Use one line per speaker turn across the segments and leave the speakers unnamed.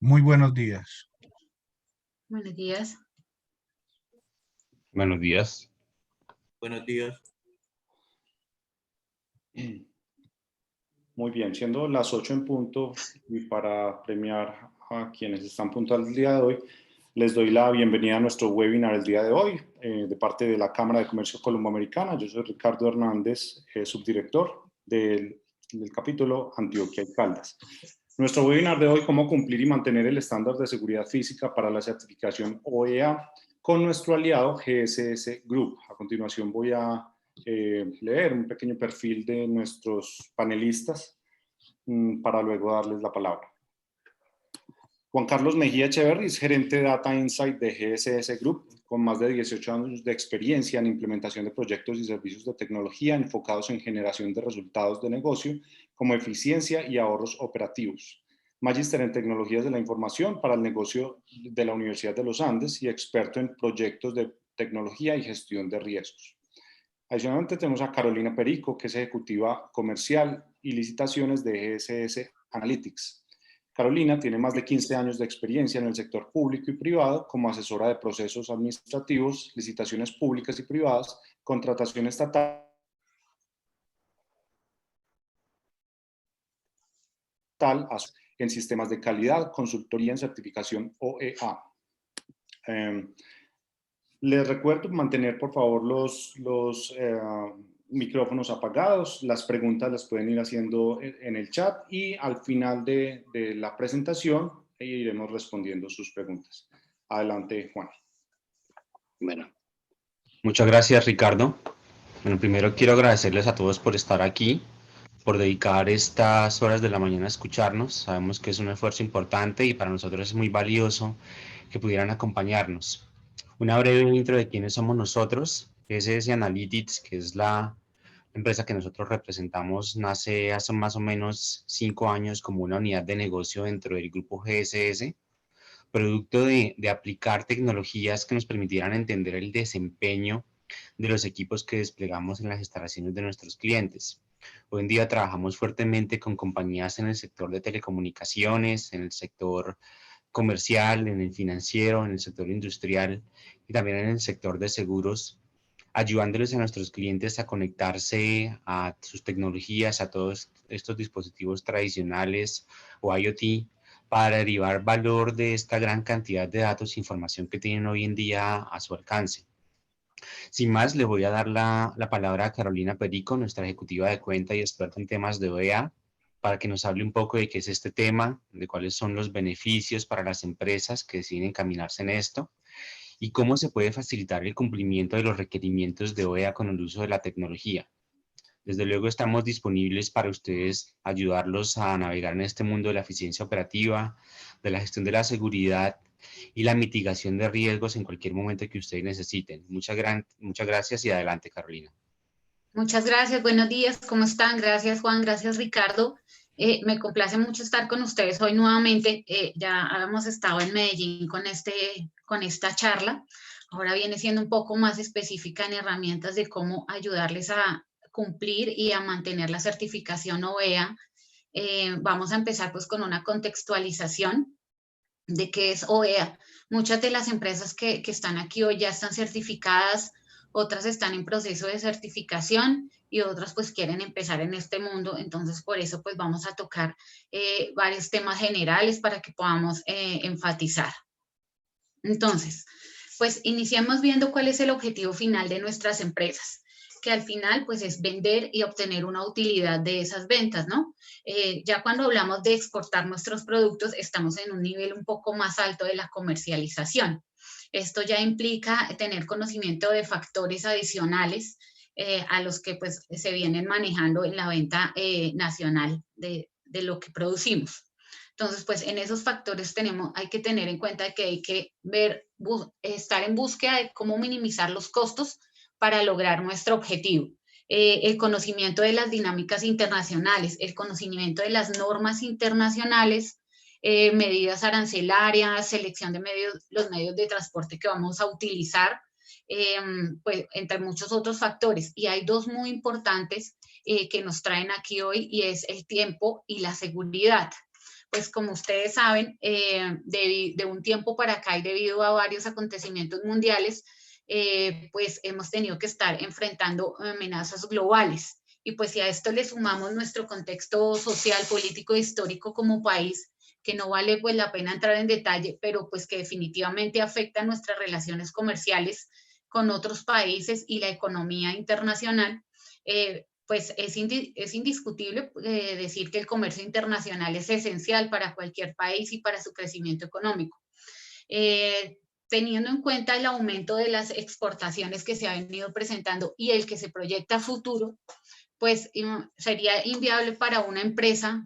Muy buenos días.
Buenos días.
Buenos días.
Buenos días.
Muy bien, siendo las 8 en punto y para premiar a quienes están puntuales el día de hoy, les doy la bienvenida a nuestro webinar el día de hoy de parte de la Cámara de Comercio Colomboamericana. Yo soy Ricardo Hernández, subdirector del capítulo Antioquia y Caldas. Nuestro webinar de hoy, cómo cumplir y mantener el estándar de seguridad física para la certificación OEA con nuestro aliado GSS Group. A continuación voy a leer un pequeño perfil de nuestros panelistas para luego darles la palabra. Juan Carlos Mejía Echeverri es gerente de Data Insight de GSS Group, con más de 18 años de experiencia en implementación de proyectos y servicios de tecnología enfocados en generación de resultados de negocio como eficiencia y ahorros operativos. Magíster en Tecnologías de la Información para el negocio de la Universidad de los Andes y experto en proyectos de tecnología y gestión de riesgos. Adicionalmente tenemos a Carolina Perico, que es ejecutiva comercial y licitaciones de GSS Analytics. Carolina tiene más de 15 años de experiencia en el sector público y privado como asesora de procesos administrativos, licitaciones públicas y privadas, contratación estatal en sistemas de calidad, consultoría en certificación OEA. Les recuerdo mantener, por favor, los micrófonos apagados. Las preguntas las pueden ir haciendo en el chat y al final de la presentación iremos respondiendo sus preguntas. Adelante, Juan.
Bueno, muchas gracias, Ricardo. Bueno, primero quiero agradecerles a todos por estar aquí, por dedicar estas horas de la mañana a escucharnos. Sabemos que es un esfuerzo importante y para nosotros es muy valioso que pudieran acompañarnos. Una breve intro de quiénes somos nosotros. GSS Analytics, que es la empresa que nosotros representamos, nace hace más o menos 5 años como una unidad de negocio dentro del grupo GSS, producto de aplicar tecnologías que nos permitieran entender el desempeño de los equipos que desplegamos en las instalaciones de nuestros clientes. Hoy en día trabajamos fuertemente con compañías en el sector de telecomunicaciones, en el sector comercial, en el financiero, en el sector industrial y también en el sector de seguros, ayudándoles a nuestros clientes a conectarse a sus tecnologías, a todos estos dispositivos tradicionales o IoT, para derivar valor de esta gran cantidad de datos e información que tienen hoy en día a su alcance. Sin más, le voy a dar la palabra a Carolina Perico, nuestra ejecutiva de cuenta y experta en temas de OEA, para que nos hable un poco de qué es este tema, de cuáles son los beneficios para las empresas que deciden encaminarse en esto y cómo se puede facilitar el cumplimiento de los requerimientos de OEA con el uso de la tecnología. Desde luego estamos disponibles para ustedes, ayudarlos a navegar en este mundo de la eficiencia operativa, de la gestión de la seguridad y la mitigación de riesgos en cualquier momento que ustedes necesiten. Muchas gracias y adelante, Carolina.
Muchas gracias, buenos días, ¿cómo están? Gracias, Juan, gracias, Ricardo. Me complace mucho estar con ustedes hoy nuevamente. Ya habíamos estado en Medellín con esta charla. Ahora viene siendo un poco más específica en herramientas de cómo ayudarles a cumplir y a mantener la certificación OEA. Vamos a empezar pues con una contextualización de qué es OEA. Muchas de las empresas que están aquí hoy ya están certificadas, otras están en proceso de certificación y otras pues quieren empezar en este mundo. Entonces por eso pues vamos a tocar varios temas generales para que podamos enfatizar. Entonces, pues iniciamos viendo cuál es el objetivo final de nuestras empresas, que al final pues es vender y obtener una utilidad de esas ventas, ¿no? Ya cuando hablamos de exportar nuestros productos estamos en un nivel un poco más alto de la comercialización. Esto ya implica tener conocimiento de factores adicionales a los que pues se vienen manejando en la venta nacional de lo que producimos. Entonces, pues en esos factores hay que tener en cuenta que hay que estar en búsqueda de cómo minimizar los costos para lograr nuestro objetivo. El conocimiento de las dinámicas internacionales, el conocimiento de las normas internacionales, medidas arancelarias, selección de los medios de transporte que vamos a utilizar, pues entre muchos otros factores. Y hay dos muy importantes que nos traen aquí hoy y es el tiempo y la seguridad. pues como ustedes saben, de un tiempo para acá y debido a varios acontecimientos mundiales, pues hemos tenido que estar enfrentando amenazas globales. Y pues si a esto le sumamos nuestro contexto social, político e histórico como país, que no vale pues la pena entrar en detalle, pero pues que definitivamente afecta nuestras relaciones comerciales con otros países y la economía internacional, pues es indiscutible decir que el comercio internacional es esencial para cualquier país y para su crecimiento económico. Teniendo en cuenta el aumento de las exportaciones que se ha venido presentando y el que se proyecta a futuro, pues sería inviable para una empresa,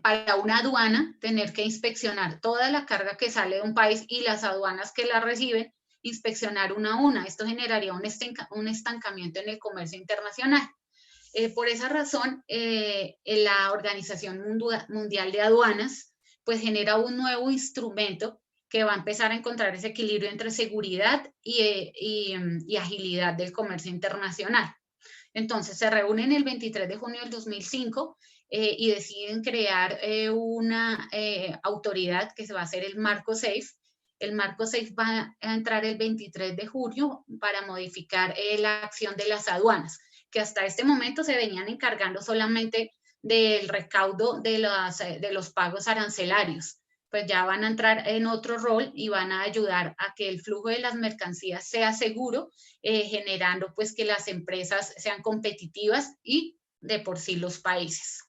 para una aduana, tener que inspeccionar toda la carga que sale de un país y las aduanas que la reciben, inspeccionar una a una. Esto generaría un estancamiento en el comercio internacional. Por esa razón, la Organización Mundial de Aduanas pues genera un nuevo instrumento que va a empezar a encontrar ese equilibrio entre seguridad y agilidad del comercio internacional. Entonces, se reúnen el 23 de junio del 2005 y deciden crear una autoridad que se va a hacer el Marco Safe. El Marco Safe va a entrar el 23 de junio para modificar la acción de las aduanas, que hasta este momento se venían encargando solamente del recaudo de los pagos arancelarios. Pues ya van a entrar en otro rol y van a ayudar a que el flujo de las mercancías sea seguro, generando pues que las empresas sean competitivas y de por sí los países.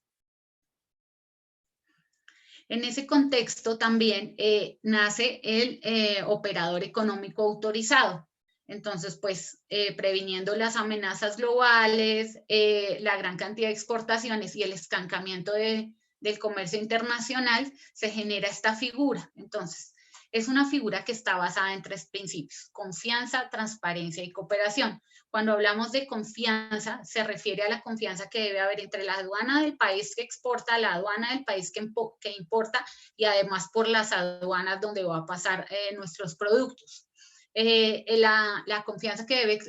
En ese contexto también nace el operador económico autorizado. Entonces, pues, previniendo las amenazas globales, la gran cantidad de exportaciones y el estancamiento del comercio internacional, se genera esta figura. Entonces, es una figura que está basada en 3 principios: confianza, transparencia y cooperación. Cuando hablamos de confianza, se refiere a la confianza que debe haber entre la aduana del país que exporta, la aduana del país que importa y además por las aduanas donde va a pasar nuestros productos. La confianza que debe,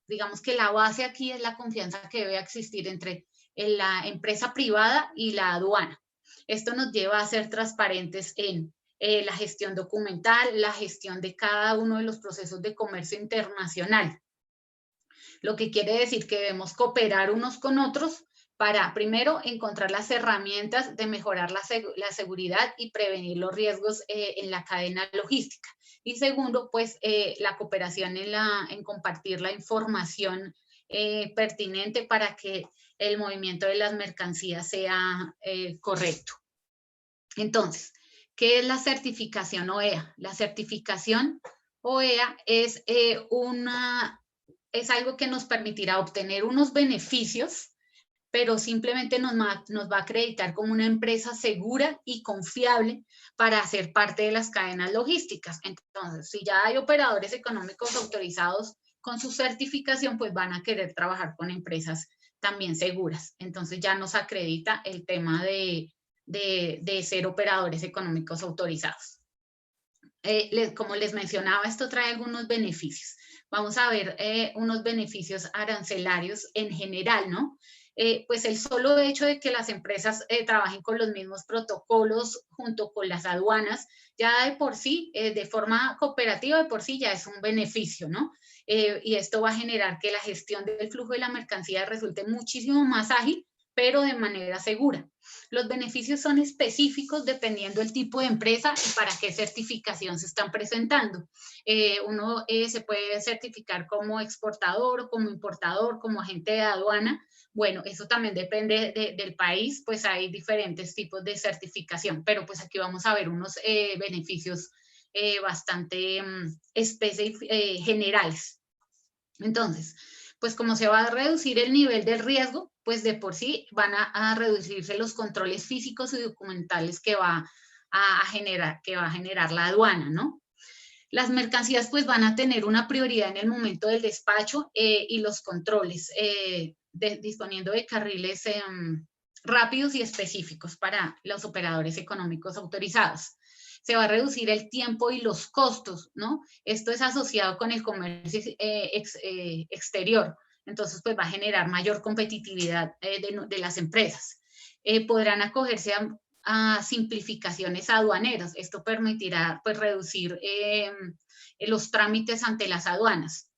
digamos que la base aquí es la confianza que debe existir entre la empresa privada y la aduana. Esto nos lleva a ser transparentes en la gestión documental, la gestión de cada uno de los procesos de comercio internacional. Lo que quiere decir que debemos cooperar unos con otros para, primero, encontrar las herramientas de mejorar la seguridad y prevenir los riesgos en la cadena logística. Y segundo, pues la cooperación en compartir la información pertinente para que el movimiento de las mercancías sea correcto. Entonces, ¿qué es la certificación OEA? La certificación OEA es algo que nos permitirá obtener unos beneficios, pero simplemente nos va a acreditar como una empresa segura y confiable para ser parte de las cadenas logísticas. Entonces, si ya hay operadores económicos autorizados con su certificación, pues van a querer trabajar con empresas también seguras. Entonces ya nos acredita el tema de ser operadores económicos autorizados. Como les mencionaba, esto trae algunos beneficios. Vamos a ver unos beneficios arancelarios en general, ¿no? Pues el solo hecho de que las empresas trabajen con los mismos protocolos junto con las aduanas, ya de por sí, de forma cooperativa, de por sí ya es un beneficio, ¿no? Y esto va a generar que la gestión del flujo de la mercancía resulte muchísimo más ágil, pero de manera segura. Los beneficios son específicos dependiendo del tipo de empresa y para qué certificación se están presentando. Uno se puede certificar como exportador, como importador, como agente de aduana. Bueno, eso también depende del país, pues hay diferentes tipos de certificación, pero pues aquí vamos a ver unos beneficios bastante generales. Entonces, pues como se va a reducir el nivel del riesgo, pues de por sí van a reducirse los controles físicos y documentales que va a generar la aduana, ¿no? Las mercancías pues van a tener una prioridad en el momento del despacho y los controles, disponiendo de carriles rápidos y específicos para los operadores económicos autorizados. Se va a reducir el tiempo y los costos, ¿no? Esto es asociado con el comercio exterior. Entonces, pues va a generar mayor competitividad de las empresas. Podrán acogerse a simplificaciones aduaneras. Esto permitirá pues reducir los trámites ante las aduanas.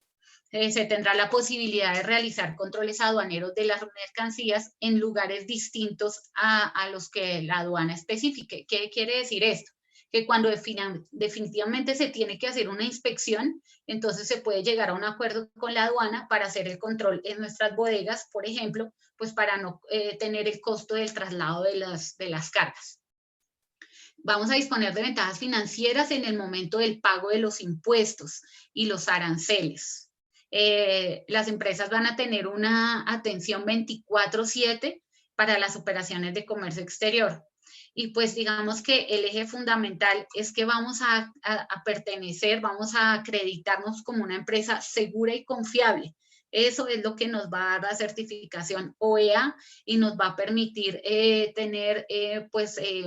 Se tendrá la posibilidad de realizar controles aduaneros de las mercancías en lugares distintos a los que la aduana especifique. ¿Qué quiere decir esto? Que cuando definitivamente se tiene que hacer una inspección, entonces se puede llegar a un acuerdo con la aduana para hacer el control en nuestras bodegas, por ejemplo, pues para no tener el costo del traslado de las cargas. Vamos a disponer de ventajas financieras en el momento del pago de los impuestos y los aranceles. Las empresas van a tener una atención 24/7 para las operaciones de comercio exterior. Y pues digamos que el eje fundamental es que vamos a pertenecer, vamos a acreditarnos como una empresa segura y confiable. Eso es lo que nos va a dar la certificación OEA y nos va a permitir tener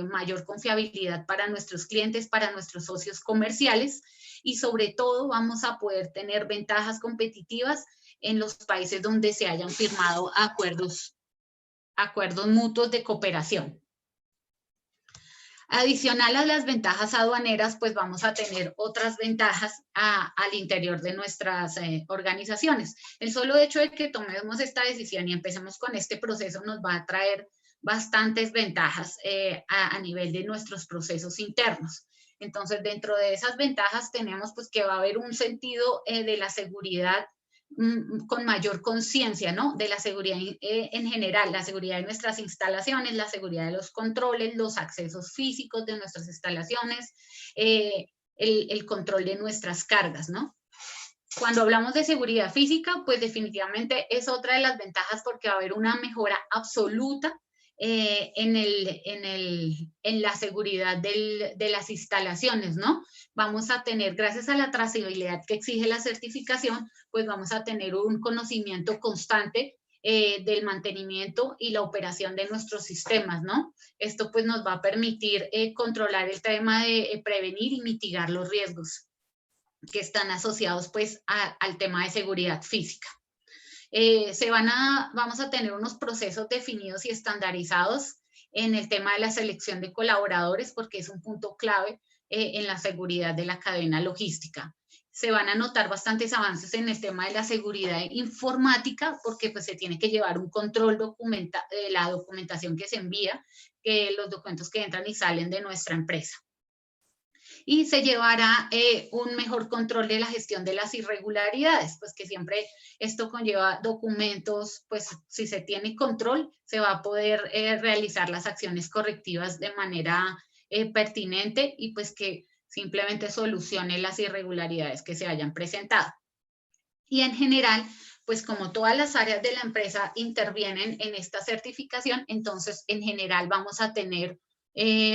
mayor confiabilidad para nuestros clientes, para nuestros socios comerciales, y sobre todo vamos a poder tener ventajas competitivas en los países donde se hayan firmado acuerdos mutuos de cooperación. Adicional a las ventajas aduaneras, pues vamos a tener otras ventajas al interior de nuestras organizaciones. El solo hecho de que tomemos esta decisión y empecemos con este proceso nos va a traer bastantes ventajas a nivel de nuestros procesos internos. Entonces, dentro de esas ventajas tenemos pues que va a haber un sentido de la seguridad con mayor conciencia, ¿no? De la seguridad en general, la seguridad de nuestras instalaciones, la seguridad de los controles, los accesos físicos de nuestras instalaciones, el control de nuestras cargas, ¿no? Cuando hablamos de seguridad física, pues definitivamente es otra de las ventajas porque va a haber una mejora absoluta en la seguridad de las instalaciones, ¿no? Vamos a tener, gracias a la trazabilidad que exige la certificación, pues vamos a tener un conocimiento constante del mantenimiento y la operación de nuestros sistemas, ¿no? Esto pues nos va a permitir controlar el tema de prevenir y mitigar los riesgos que están asociados pues al tema de seguridad física. Vamos a tener unos procesos definidos y estandarizados en el tema de la selección de colaboradores, porque es un punto clave en la seguridad de la cadena logística. Se van a notar bastantes avances en el tema de la seguridad informática, porque pues se tiene que llevar un control de la documentación que se envía, los documentos que entran y salen de nuestra empresa. Y se llevará un mejor control de la gestión de las irregularidades, pues que siempre esto conlleva documentos, pues si se tiene control, se va a poder realizar las acciones correctivas de manera pertinente y pues que simplemente solucione las irregularidades que se hayan presentado. Y en general, pues como todas las áreas de la empresa intervienen en esta certificación, entonces en general vamos a tener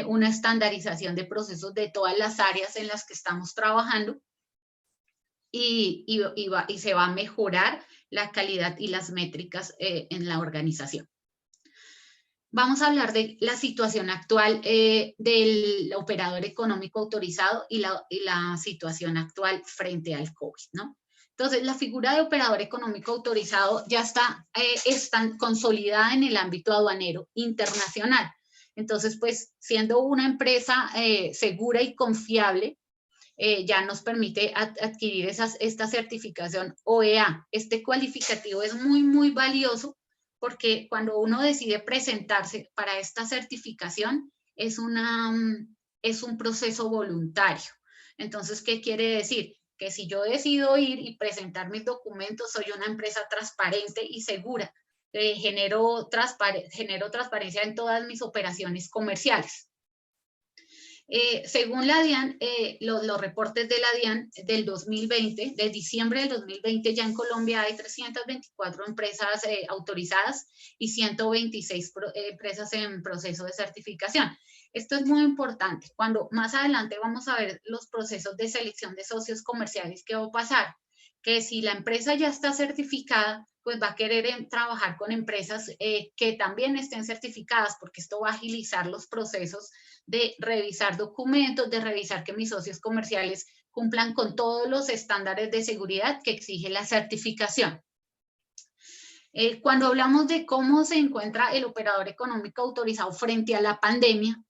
una estandarización de procesos de todas las áreas en las que estamos trabajando y se va a mejorar la calidad y las métricas en la organización. Vamos a hablar de la situación actual del operador económico autorizado y la situación actual frente al COVID, ¿no? Entonces, la figura de operador económico autorizado ya está consolidada en el ámbito aduanero internacional. Entonces, pues, siendo una empresa segura y confiable, ya nos permite adquirir esta certificación OEA. Este cualificativo es muy, muy valioso porque cuando uno decide presentarse para esta certificación, es un proceso voluntario. Entonces, ¿qué quiere decir? Que si yo decido ir y presentar mis documentos, soy una empresa transparente y segura. Genero transparencia en todas mis operaciones comerciales. Según la DIAN, los reportes de la DIAN del 2020, de diciembre del 2020, ya en Colombia hay 324 empresas autorizadas y 126 empresas en proceso de certificación. Esto es muy importante. Cuando más adelante vamos a ver los procesos de selección de socios comerciales, ¿qué va a pasar? Que si la empresa ya está certificada, pues va a querer trabajar con empresas que también estén certificadas, porque esto va a agilizar los procesos de revisar documentos, de revisar que mis socios comerciales cumplan con todos los estándares de seguridad que exige la certificación. Cuando hablamos de cómo se encuentra el operador económico autorizado frente a la pandemia,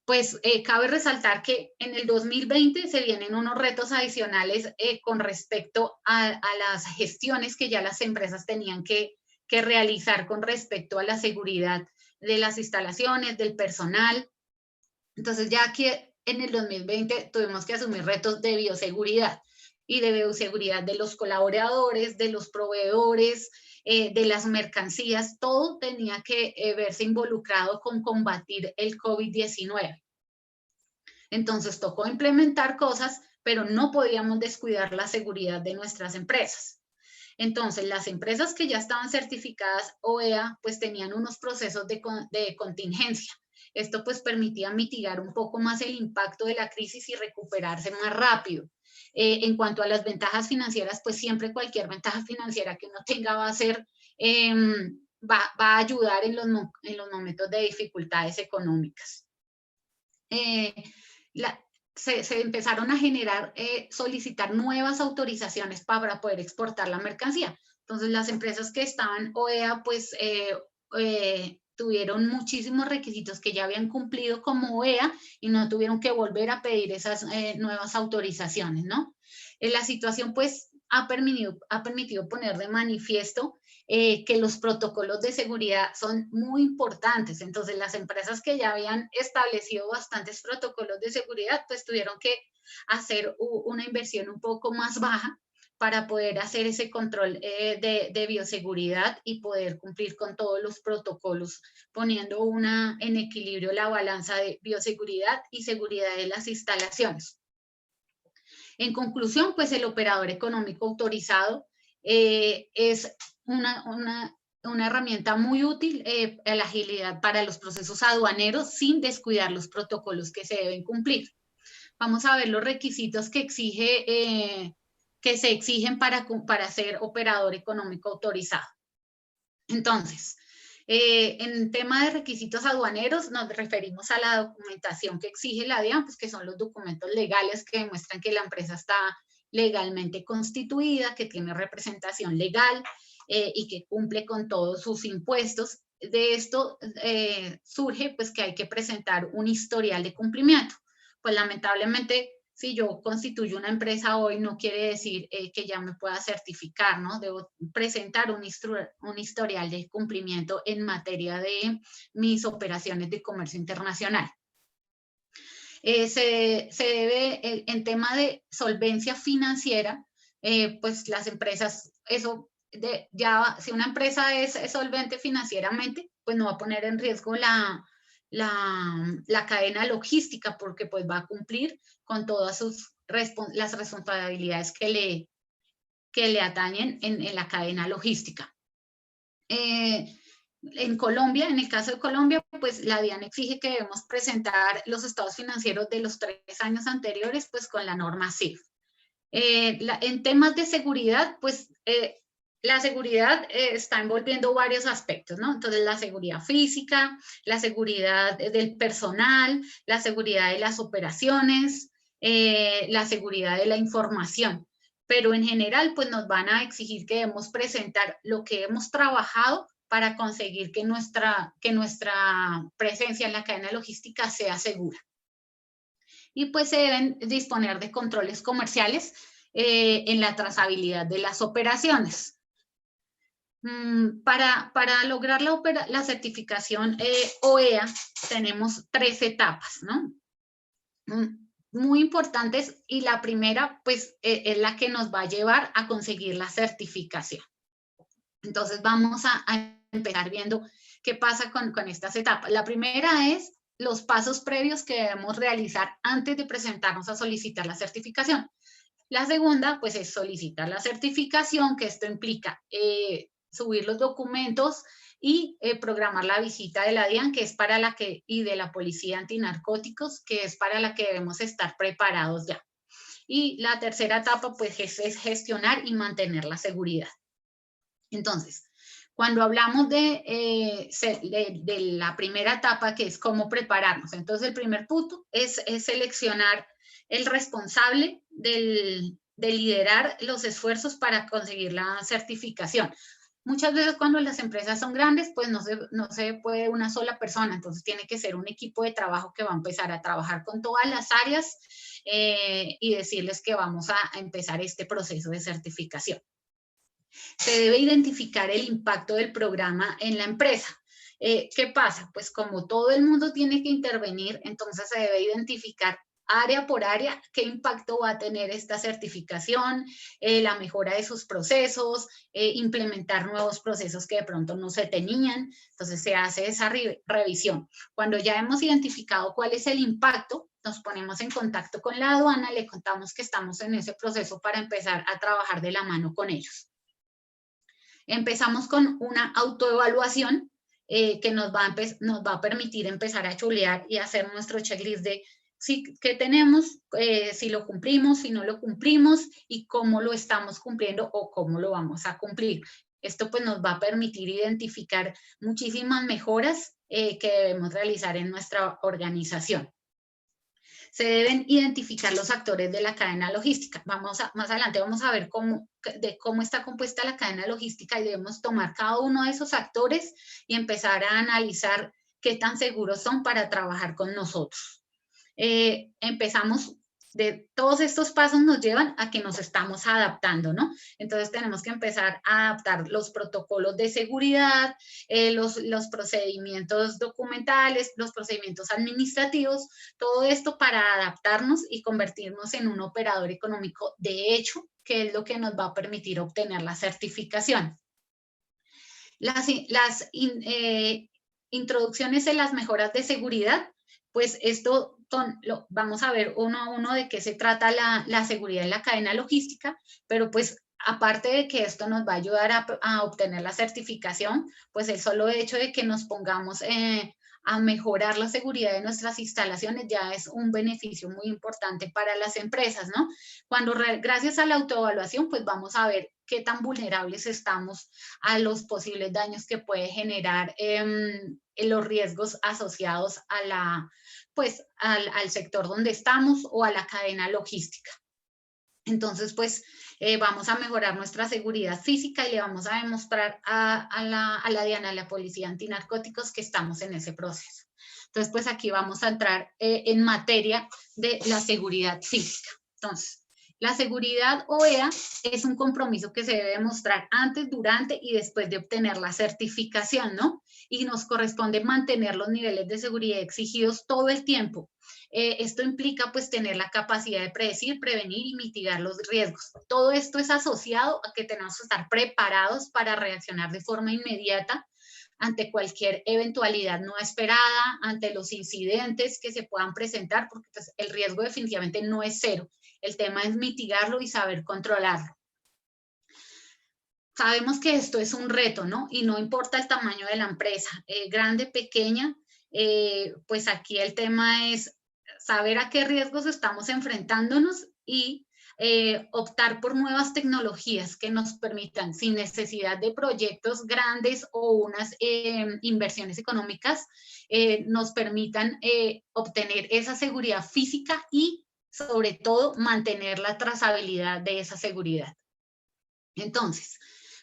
pues cabe resaltar que en el 2020 se vienen unos retos adicionales con respecto a las gestiones que ya las empresas tenían que realizar con respecto a la seguridad de las instalaciones, del personal. Entonces ya que en el 2020 tuvimos que asumir retos de bioseguridad y de bioseguridad de los colaboradores, de los proveedores, de las mercancías, todo tenía que verse involucrado con combatir el COVID-19. Entonces tocó implementar cosas, pero no podíamos descuidar la seguridad de nuestras empresas. Entonces, las empresas que ya estaban certificadas OEA, pues tenían unos procesos de contingencia. Esto pues permitía mitigar un poco más el impacto de la crisis y recuperarse más rápido. En cuanto a las ventajas financieras, pues siempre cualquier ventaja financiera que uno tenga va a ser, va a ayudar en los momentos de dificultades económicas. Se empezaron a generar, solicitar nuevas autorizaciones para poder exportar la mercancía. Entonces, las empresas que estaban OEA, pues, tuvieron muchísimos requisitos que ya habían cumplido como OEA y no tuvieron que volver a pedir esas nuevas autorizaciones, ¿no? La situación, pues, ha permitido poner de manifiesto que los protocolos de seguridad son muy importantes. Entonces, las empresas que ya habían establecido bastantes protocolos de seguridad, pues tuvieron que hacer una inversión un poco más baja para poder hacer ese control de bioseguridad y poder cumplir con todos los protocolos, poniendo en equilibrio la balanza de bioseguridad y seguridad de las instalaciones. En conclusión, pues el operador económico autorizado es una herramienta muy útil a la agilidad para los procesos aduaneros sin descuidar los protocolos que se deben cumplir. Vamos a ver los requisitos que se exigen para ser operador económico autorizado. Entonces, en tema de requisitos aduaneros, nos referimos a la documentación que exige la DIAN, pues que son los documentos legales que demuestran que la empresa está legalmente constituida, que tiene representación legal y que cumple con todos sus impuestos. De esto surge pues que hay que presentar un historial de cumplimiento. Pues lamentablemente, si yo constituyo una empresa hoy, no quiere decir que ya me pueda certificar, ¿no? Debo presentar un historial de cumplimiento en materia de mis operaciones de comercio internacional. Se debe, en tema de solvencia financiera, pues las empresas, si una empresa es solvente financieramente, pues no va a poner en riesgo la cadena logística, porque pues va a cumplir con todas las responsabilidades que le atañen en la cadena logística. En Colombia, en el caso de Colombia, pues la DIAN exige que debemos presentar los estados financieros de los 3 años anteriores, pues con la norma CIF. En temas de seguridad, pues la seguridad está envolviendo varios aspectos, ¿no? Entonces, la seguridad física, la seguridad del personal, la seguridad de las operaciones, la seguridad de la información. Pero en general, pues nos van a exigir que debemos presentar lo que hemos trabajado para conseguir que nuestra presencia en la cadena logística sea segura. Y pues se deben disponer de controles comerciales en la trazabilidad de las operaciones. Para lograr la certificación OEA tenemos 3 etapas, ¿no? Muy importantes, y la primera pues es la que nos va a llevar a conseguir la certificación. Entonces vamos a empezar viendo qué pasa con estas etapas. La primera es los pasos previos que debemos realizar antes de presentarnos a solicitar la certificación. La segunda, pues, es solicitar la certificación, que esto implica subir los documentos y programar la visita de la DIAN, que es para y de la Policía Antinarcóticos, que es para la que debemos estar preparados ya. Y la tercera etapa, pues, es gestionar y mantener la seguridad. Entonces, cuando hablamos de la primera etapa, que es cómo prepararnos, entonces el primer punto es seleccionar el responsable de liderar los esfuerzos para conseguir la certificación. Muchas veces cuando las empresas son grandes, pues no se puede una sola persona, entonces tiene que ser un equipo de trabajo que va a empezar a trabajar con todas las áreas y decirles que vamos a empezar este proceso de certificación. Se debe identificar el impacto del programa en la empresa. ¿Qué pasa? Pues como todo el mundo tiene que intervenir, entonces se debe identificar área por área qué impacto va a tener esta certificación, la mejora de sus procesos, implementar nuevos procesos que de pronto no se tenían. Entonces se hace esa revisión. Cuando ya hemos identificado cuál es el impacto, nos ponemos en contacto con la aduana, le contamos que estamos en ese proceso para empezar a trabajar de la mano con ellos. Empezamos con una autoevaluación que nos va a permitir empezar a chulear y hacer nuestro checklist de qué tenemos, si lo cumplimos, si no lo cumplimos y cómo lo estamos cumpliendo o cómo lo vamos a cumplir. Esto pues nos va a permitir identificar muchísimas mejoras que debemos realizar en nuestra organización. Se deben identificar los actores de la cadena logística. Más adelante vamos a ver cómo está compuesta la cadena logística y debemos tomar cada uno de esos actores y empezar a analizar qué tan seguros son para trabajar con nosotros. Todos estos pasos nos llevan a que nos estamos adaptando, ¿no? Entonces tenemos que empezar a adaptar los protocolos de seguridad, los procedimientos documentales, los procedimientos administrativos, todo esto para adaptarnos y convertirnos en un operador económico de hecho, que es lo que nos va a permitir obtener la certificación. Las introducciones en las mejoras de seguridad, pues esto vamos a ver uno a uno de qué se trata la seguridad en la cadena logística, pero pues aparte de que esto nos va a ayudar a obtener la certificación, pues el solo hecho de que nos pongamos a mejorar la seguridad de nuestras instalaciones ya es un beneficio muy importante para las empresas, ¿no? Gracias a la autoevaluación, pues vamos a ver qué tan vulnerables estamos a los posibles daños que puede generar los riesgos asociados a al sector donde estamos o a la cadena logística. Entonces, pues vamos a mejorar nuestra seguridad física y le vamos a demostrar a la DIAN, a la Policía Antinarcóticos, que estamos en ese proceso. Entonces, pues aquí vamos a entrar en materia de la seguridad física. Entonces, la seguridad OEA es un compromiso que se debe demostrar antes, durante y después de obtener la certificación, ¿no? Y nos corresponde mantener los niveles de seguridad exigidos todo el tiempo. Esto implica pues tener la capacidad de predecir, prevenir y mitigar los riesgos. Todo esto es asociado a que tenemos que estar preparados para reaccionar de forma inmediata ante cualquier eventualidad no esperada, ante los incidentes que se puedan presentar, porque pues, el riesgo definitivamente no es cero. El tema es mitigarlo y saber controlarlo. Sabemos que esto es un reto, ¿no? Y no importa el tamaño de la empresa, grande, pequeña, pues aquí el tema es saber a qué riesgos estamos enfrentándonos y optar por nuevas tecnologías que nos permitan, sin necesidad de proyectos grandes o unas inversiones económicas, nos permitan obtener esa seguridad física y, sobre todo, mantener la trazabilidad de esa seguridad. Entonces,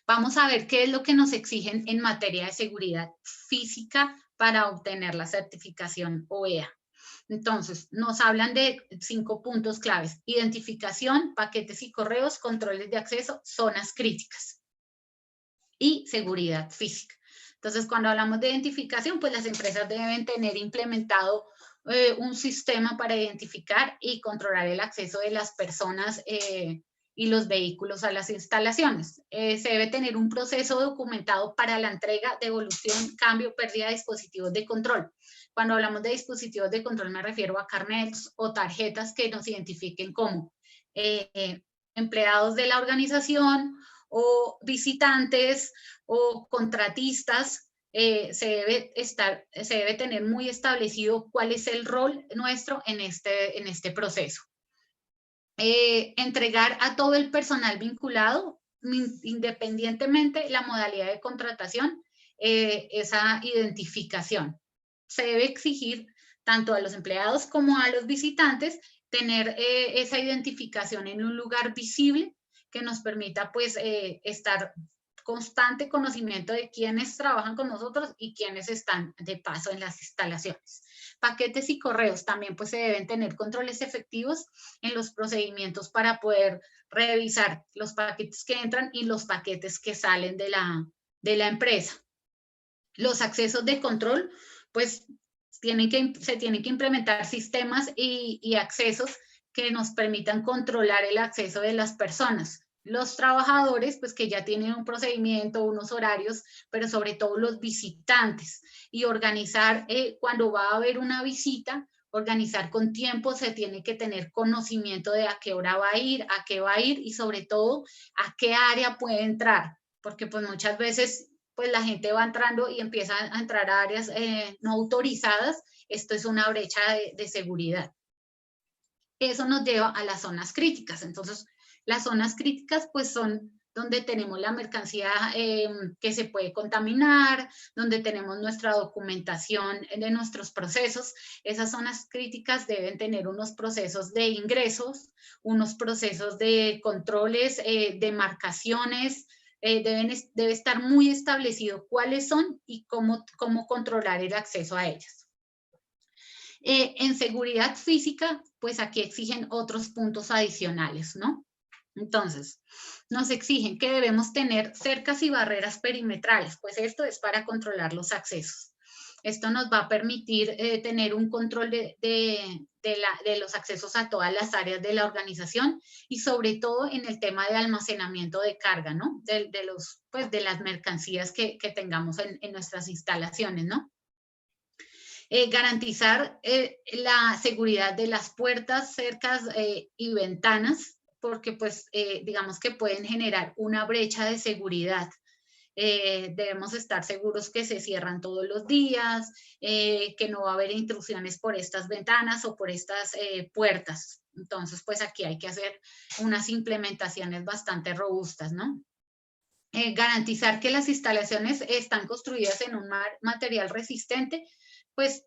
vamos a ver qué es lo que nos exigen en materia de seguridad física para obtener la certificación OEA. Entonces, nos hablan de 5 puntos claves: identificación, paquetes y correos, controles de acceso, zonas críticas y seguridad física. Entonces, cuando hablamos de identificación, pues las empresas deben tener implementado un sistema para identificar y controlar el acceso de las personas y los vehículos a las instalaciones. Se debe tener un proceso documentado para la entrega, devolución, cambio, pérdida de dispositivos de control. Cuando hablamos de dispositivos de control me refiero a carnets o tarjetas que nos identifiquen como empleados de la organización o visitantes o contratistas. Se debe tener muy establecido cuál es el rol nuestro en este proceso. Entregar a todo el personal vinculado, independientemente la modalidad de contratación, esa identificación. Se debe exigir tanto a los empleados como a los visitantes tener esa identificación en un lugar visible que nos permita pues estar constante conocimiento de quiénes trabajan con nosotros y quiénes están de paso en las instalaciones. Paquetes y correos también pues se deben tener controles efectivos en los procedimientos para poder revisar los paquetes que entran y los paquetes que salen de la empresa. Los accesos de control, pues se tienen que implementar sistemas y accesos que nos permitan controlar el acceso de las personas. Los trabajadores, pues que ya tienen un procedimiento, unos horarios, pero sobre todo los visitantes. Y organizar, cuando va a haber una visita, organizar con tiempo, se tiene que tener conocimiento de a qué hora va a ir, a qué va a ir y sobre todo a qué área puede entrar. Porque pues muchas veces pues la gente va entrando y empieza a entrar a áreas no autorizadas. Esto es una brecha de seguridad. Eso nos lleva a las zonas críticas. Entonces, las zonas críticas pues son donde tenemos la mercancía que se puede contaminar, donde tenemos nuestra documentación de nuestros procesos. Esas zonas críticas deben tener unos procesos de ingresos, unos procesos de controles, de marcaciones. Debe estar muy establecido cuáles son y cómo controlar el acceso a ellas. En seguridad física, pues aquí exigen otros puntos adicionales, ¿no? Entonces, nos exigen que debemos tener cercas y barreras perimetrales, pues esto es para controlar los accesos. Esto nos va a permitir tener un control de los accesos a todas las áreas de la organización y sobre todo en el tema de almacenamiento de carga, ¿no? De las mercancías que tengamos en nuestras instalaciones, ¿no? Garantizar la seguridad de las puertas, cercas y ventanas, porque pues digamos que pueden generar una brecha de seguridad. Debemos estar seguros que se cierran todos los días, que no va a haber intrusiones por estas ventanas o por estas puertas. Entonces, pues aquí hay que hacer unas implementaciones bastante robustas, ¿no? Garantizar que las instalaciones están construidas en un material resistente, pues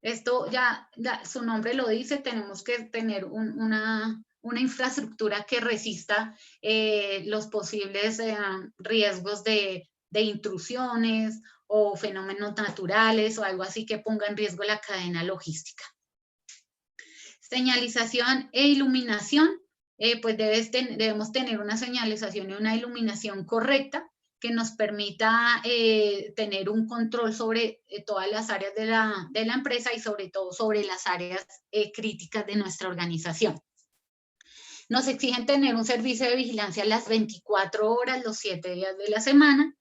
esto ya su nombre lo dice, tenemos que tener una infraestructura que resista los posibles riesgos de intrusiones o fenómenos naturales o algo así que ponga en riesgo la cadena logística. Señalización e iluminación, pues debemos tener una señalización y una iluminación correcta que nos permita tener un control sobre todas las áreas de la empresa y sobre todo sobre las áreas críticas de nuestra organización. Nos exigen tener un servicio de vigilancia las 24 horas, los 7 días de la semana.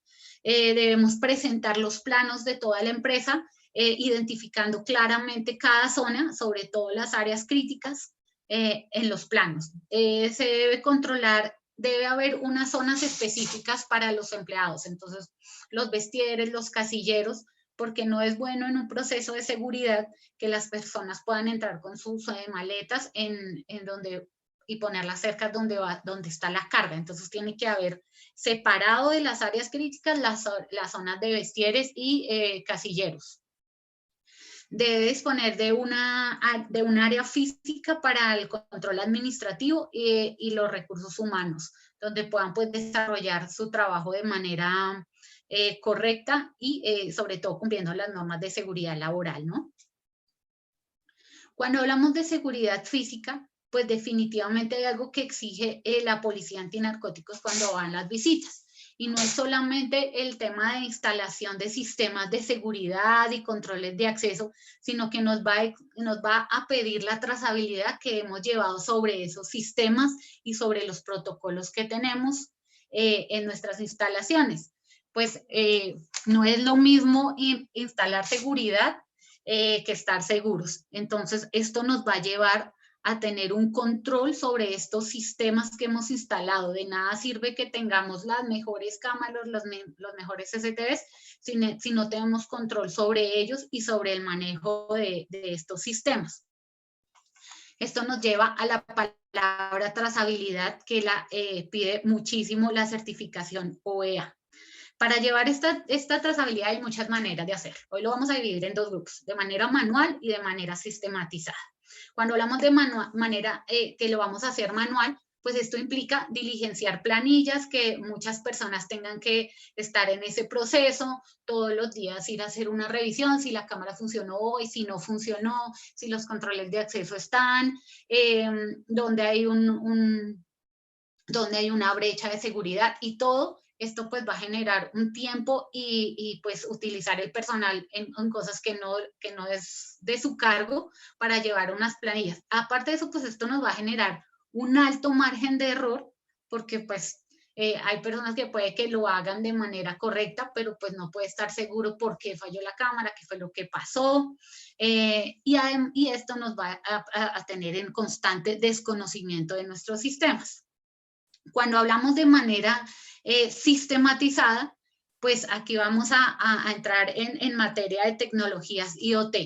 Debemos presentar los planos de toda la empresa, identificando claramente cada zona, sobre todo las áreas críticas, en los planos. Se debe controlar. Debe haber unas zonas específicas para los empleados, entonces los vestieres, los casilleros, porque no es bueno en un proceso de seguridad que las personas puedan entrar con sus maletas y ponerlas cerca donde está la carga. Entonces tiene que haber separado de las áreas críticas las zonas de vestieres y casilleros. Debe disponer de un área física para el control administrativo y los recursos humanos, donde puedan pues, desarrollar su trabajo de manera correcta y sobre todo cumpliendo las normas de seguridad laboral, ¿no? Cuando hablamos de seguridad física, pues definitivamente hay algo que exige la policía antinarcóticos cuando van las visitas. Y no es solamente el tema de instalación de sistemas de seguridad y controles de acceso, sino que nos va a pedir la trazabilidad que hemos llevado sobre esos sistemas y sobre los protocolos que tenemos en nuestras instalaciones. Pues no es lo mismo instalar seguridad que estar seguros. Entonces, esto nos va a llevar a tener un control sobre estos sistemas que hemos instalado. De nada sirve que tengamos las mejores cámaras, los mejores CCTVs, si no tenemos control sobre ellos y sobre el manejo de estos sistemas. Esto nos lleva a la palabra trazabilidad que pide muchísimo la certificación OEA. Para llevar esta trazabilidad hay muchas maneras de hacer. Hoy lo vamos a dividir en dos grupos, de manera manual y de manera sistematizada. Cuando hablamos de manera que lo vamos a hacer manual, pues esto implica diligenciar planillas, que muchas personas tengan que estar en ese proceso, todos los días ir a hacer una revisión, si la cámara funcionó hoy, si no funcionó, si los controles de acceso están, donde hay donde hay una brecha de seguridad y todo. Esto pues va a generar un tiempo y pues utilizar el personal en cosas que no es de su cargo para llevar unas planillas. Aparte de eso, pues esto nos va a generar un alto margen de error, porque pues hay personas que puede que lo hagan de manera correcta, pero pues no puede estar seguro por qué falló la cámara, qué fue lo que pasó, y esto nos va a tener en constante desconocimiento de nuestros sistemas. Cuando hablamos de manera sistematizada, pues aquí vamos a entrar en materia de tecnologías IoT,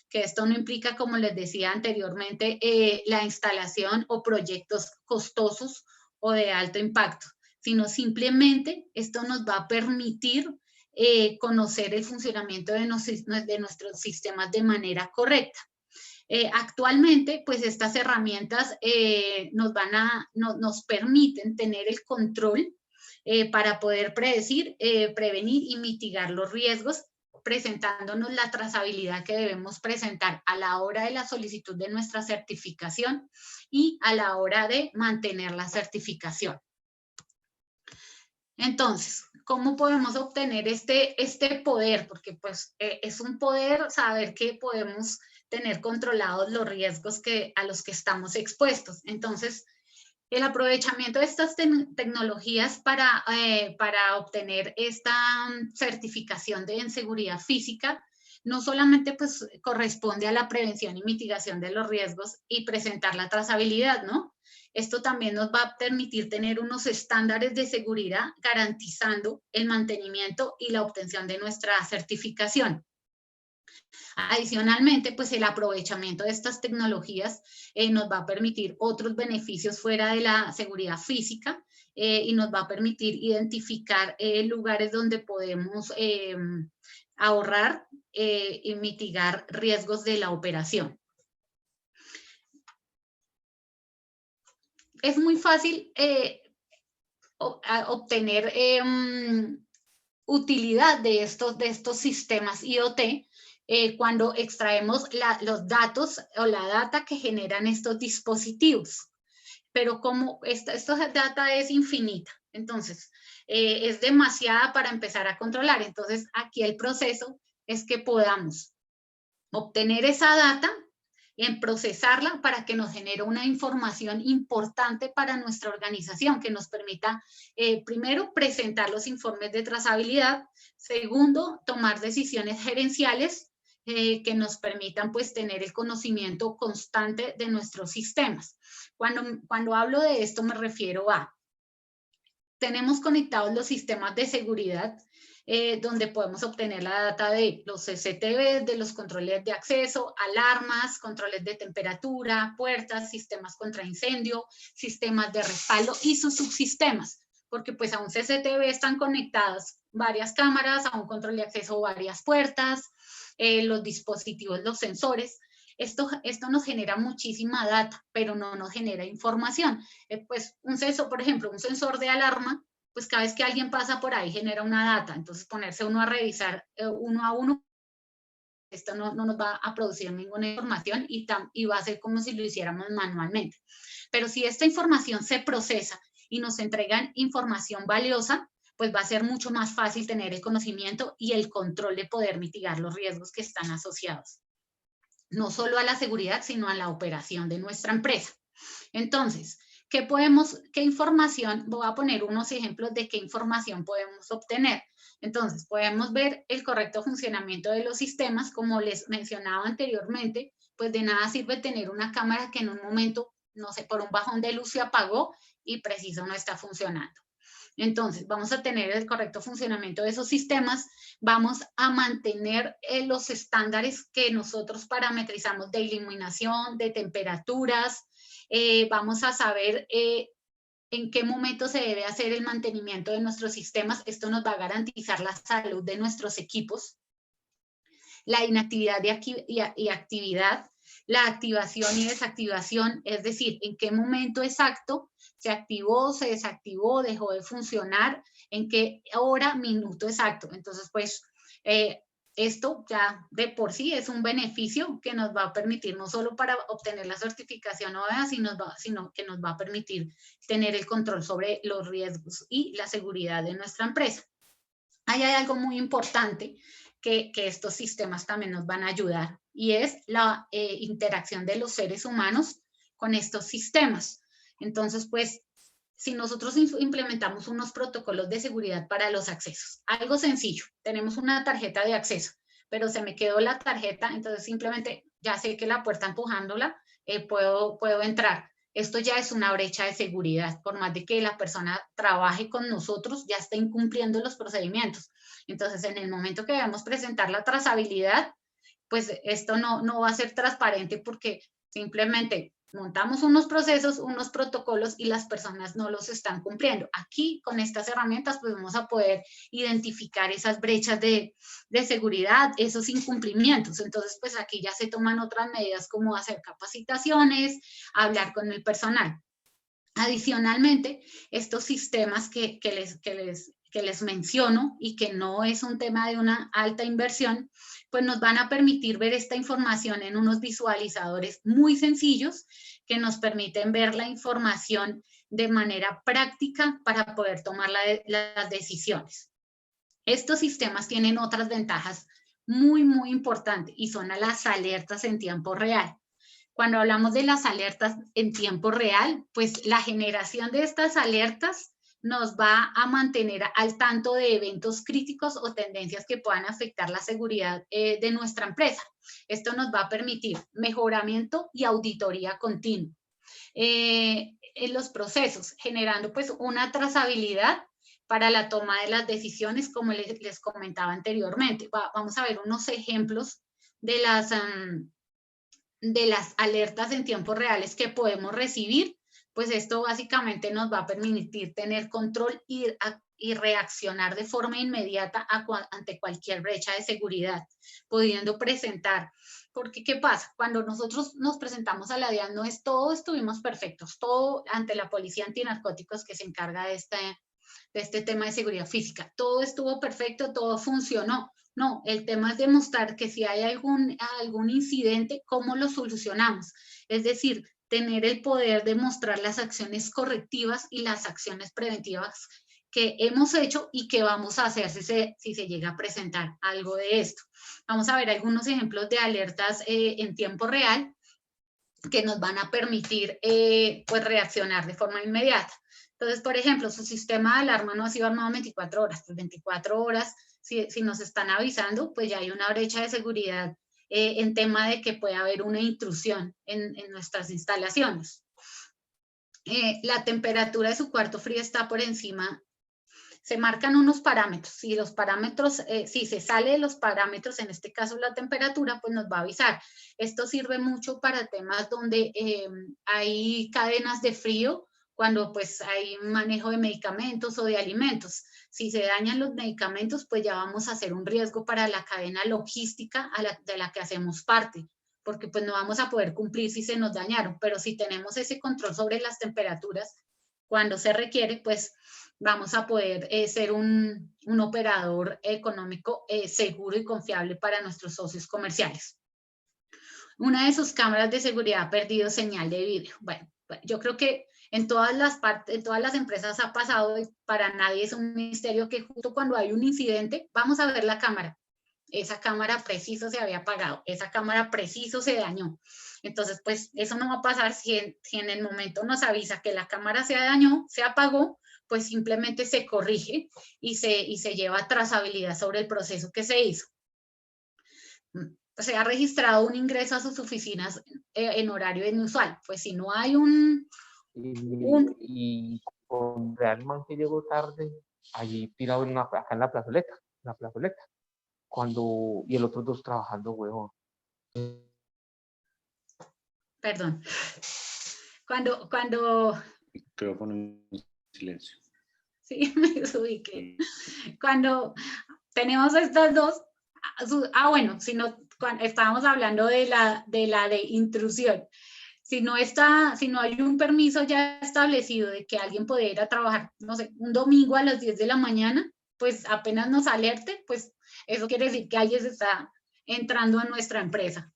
que esto no implica, como les decía anteriormente, la instalación o proyectos costosos o de alto impacto, sino simplemente esto nos va a permitir conocer el funcionamiento de nuestros sistemas de manera correcta. Actualmente, pues estas herramientas nos permiten tener el control para poder predecir, prevenir y mitigar los riesgos, presentándonos la trazabilidad que debemos presentar a la hora de la solicitud de nuestra certificación y a la hora de mantener la certificación. Entonces, ¿cómo podemos obtener este poder? Porque pues es un poder saber que podemos tener controlados los riesgos a los que estamos expuestos. Entonces, el aprovechamiento de estas tecnologías para obtener esta certificación en seguridad física no solamente pues corresponde a la prevención y mitigación de los riesgos y presentar la trazabilidad, ¿no? Esto también nos va a permitir tener unos estándares de seguridad garantizando el mantenimiento y la obtención de nuestra certificación. Adicionalmente, pues el aprovechamiento de estas tecnologías nos va a permitir otros beneficios fuera de la seguridad física y nos va a permitir identificar lugares donde podemos ahorrar y mitigar riesgos de la operación. Es muy fácil obtener utilidad de estos sistemas IoT cuando extraemos los datos o la data que generan estos dispositivos. Pero como esta data es infinita, entonces es demasiada para empezar a controlar. Entonces aquí el proceso es que podamos obtener esa data, en procesarla para que nos genere una información importante para nuestra organización, que nos permita, primero, presentar los informes de trazabilidad, segundo, tomar decisiones gerenciales que nos permitan pues tener el conocimiento constante de nuestros sistemas. Cuando hablo de esto me refiero a, tenemos conectados los sistemas de seguridad, donde podemos obtener la data de los CCTV, de los controles de acceso, alarmas, controles de temperatura, puertas, sistemas contra incendio, sistemas de respaldo y sus subsistemas, porque pues a un CCTV están conectadas varias cámaras, a un control de acceso varias puertas, los dispositivos, los sensores. Esto nos genera muchísima data, pero no nos genera información. Pues un sensor, por ejemplo, un sensor de alarma, pues cada vez que alguien pasa por ahí genera una data, entonces ponerse uno a revisar uno a uno, esto no nos va a producir ninguna información y va a ser como si lo hiciéramos manualmente. Pero si esta información se procesa y nos entregan información valiosa, pues va a ser mucho más fácil tener el conocimiento y el control de poder mitigar los riesgos que están asociados, no solo a la seguridad, sino a la operación de nuestra empresa. Entonces, ¿qué información? Voy a poner unos ejemplos de qué información podemos obtener. Entonces, podemos ver el correcto funcionamiento de los sistemas, como les mencionaba anteriormente, pues de nada sirve tener una cámara que en un momento, no sé, por un bajón de luz se apagó y preciso no está funcionando. Entonces, vamos a tener el correcto funcionamiento de esos sistemas, vamos a mantener los estándares que nosotros parametrizamos de iluminación, de temperaturas, vamos a saber en qué momento se debe hacer el mantenimiento de nuestros sistemas. Esto nos va a garantizar la salud de nuestros equipos, la inactividad y actividad, la activación y desactivación, es decir, en qué momento exacto se activó, se desactivó, dejó de funcionar, en qué hora, minuto exacto. Entonces, pues, esto ya de por sí es un beneficio que nos va a permitir no solo para obtener la certificación OEA, sino que nos va a permitir tener el control sobre los riesgos y la seguridad de nuestra empresa. Ahí hay algo muy importante que estos sistemas también nos van a ayudar, y es la interacción de los seres humanos con estos sistemas. Entonces, pues, si nosotros implementamos unos protocolos de seguridad para los accesos, algo sencillo, tenemos una tarjeta de acceso, pero se me quedó la tarjeta, entonces simplemente ya sé que la puerta empujándola puedo entrar. Esto ya es una brecha de seguridad, por más de que la persona trabaje con nosotros, ya está incumpliendo los procedimientos. Entonces, en el momento que debemos presentar la trazabilidad, pues esto no va a ser transparente, porque simplemente montamos unos procesos, unos protocolos y las personas no los están cumpliendo. Aquí, con estas herramientas, pues vamos a poder identificar esas brechas de seguridad, esos incumplimientos. Entonces, pues aquí ya se toman otras medidas, como hacer capacitaciones, hablar con el personal. Adicionalmente, estos sistemas que les menciono, y que no es un tema de una alta inversión, pues nos van a permitir ver esta información en unos visualizadores muy sencillos que nos permiten ver la información de manera práctica para poder tomar las decisiones. Estos sistemas tienen otras ventajas muy importantes, y son las alertas en tiempo real. Cuando hablamos de las alertas en tiempo real, pues la generación de estas alertas nos va a mantener al tanto de eventos críticos o tendencias que puedan afectar la seguridad de nuestra empresa. Esto nos va a permitir mejoramiento y auditoría continua en los procesos, generando pues una trazabilidad para la toma de las decisiones, como les comentaba anteriormente. Vamos a ver unos ejemplos de las alertas en tiempos reales que podemos recibir. Pues esto básicamente nos va a permitir tener control y reaccionar de forma inmediata ante cualquier brecha de seguridad, pudiendo presentar. Porque, ¿qué pasa? Cuando nosotros nos presentamos a la DIAN, no es todo estuvimos perfectos, todo ante la Policía Antinarcóticos, que se encarga de este tema de seguridad física, todo estuvo perfecto, todo funcionó. No, el tema es demostrar que si hay algún incidente, ¿cómo lo solucionamos? Es decir, tener el poder de mostrar las acciones correctivas y las acciones preventivas que hemos hecho y que vamos a hacer si se llega a presentar algo de esto. Vamos a ver algunos ejemplos de alertas en tiempo real que nos van a permitir pues reaccionar de forma inmediata. Entonces, por ejemplo, su sistema de alarma no ha sido armado 24 horas, pues 24 horas, si nos están avisando, pues ya hay una brecha de seguridad en tema de que puede haber una intrusión en nuestras instalaciones. La temperatura de su cuarto frío está por encima. Se marcan unos parámetros. Si los parámetros, si se sale de los parámetros, en este caso la temperatura, pues nos va a avisar. Esto sirve mucho para temas donde hay cadenas de frío, cuando pues hay manejo de medicamentos o de alimentos. Si se dañan los medicamentos, pues ya vamos a hacer un riesgo para la cadena logística de la que hacemos parte, porque pues no vamos a poder cumplir si se nos dañaron. Pero si tenemos ese control sobre las temperaturas, cuando se requiere, pues vamos a poder ser un operador económico seguro y confiable para nuestros socios comerciales. Una de sus cámaras de seguridad ha perdido señal de vídeo. Bueno, yo creo que en todas las empresas ha pasado, y para nadie es un misterio que justo cuando hay un incidente, vamos a ver la cámara. Esa cámara preciso se había apagado, esa cámara preciso se dañó. Entonces, pues eso no va a pasar si en el momento nos avisa que la cámara se dañó, se apagó, pues simplemente se corrige y se lleva trazabilidad sobre el proceso que se hizo. Se ha registrado un ingreso a sus oficinas en horario inusual. Pues si no hay
y con Realman, que llegó tarde, allí tirado acá en la plazoleta, y el otro dos trabajando, huevón.
Perdón. Cuando
Micrófono en silencio.
Sí, me desubiqué. Cuando tenemos estas dos, bueno, si no estábamos hablando de la de intrusión. Si no hay un permiso ya establecido de que alguien puede ir a trabajar, no sé, un domingo a las 10 de la mañana, pues apenas nos alerte, pues eso quiere decir que alguien se está entrando a nuestra empresa.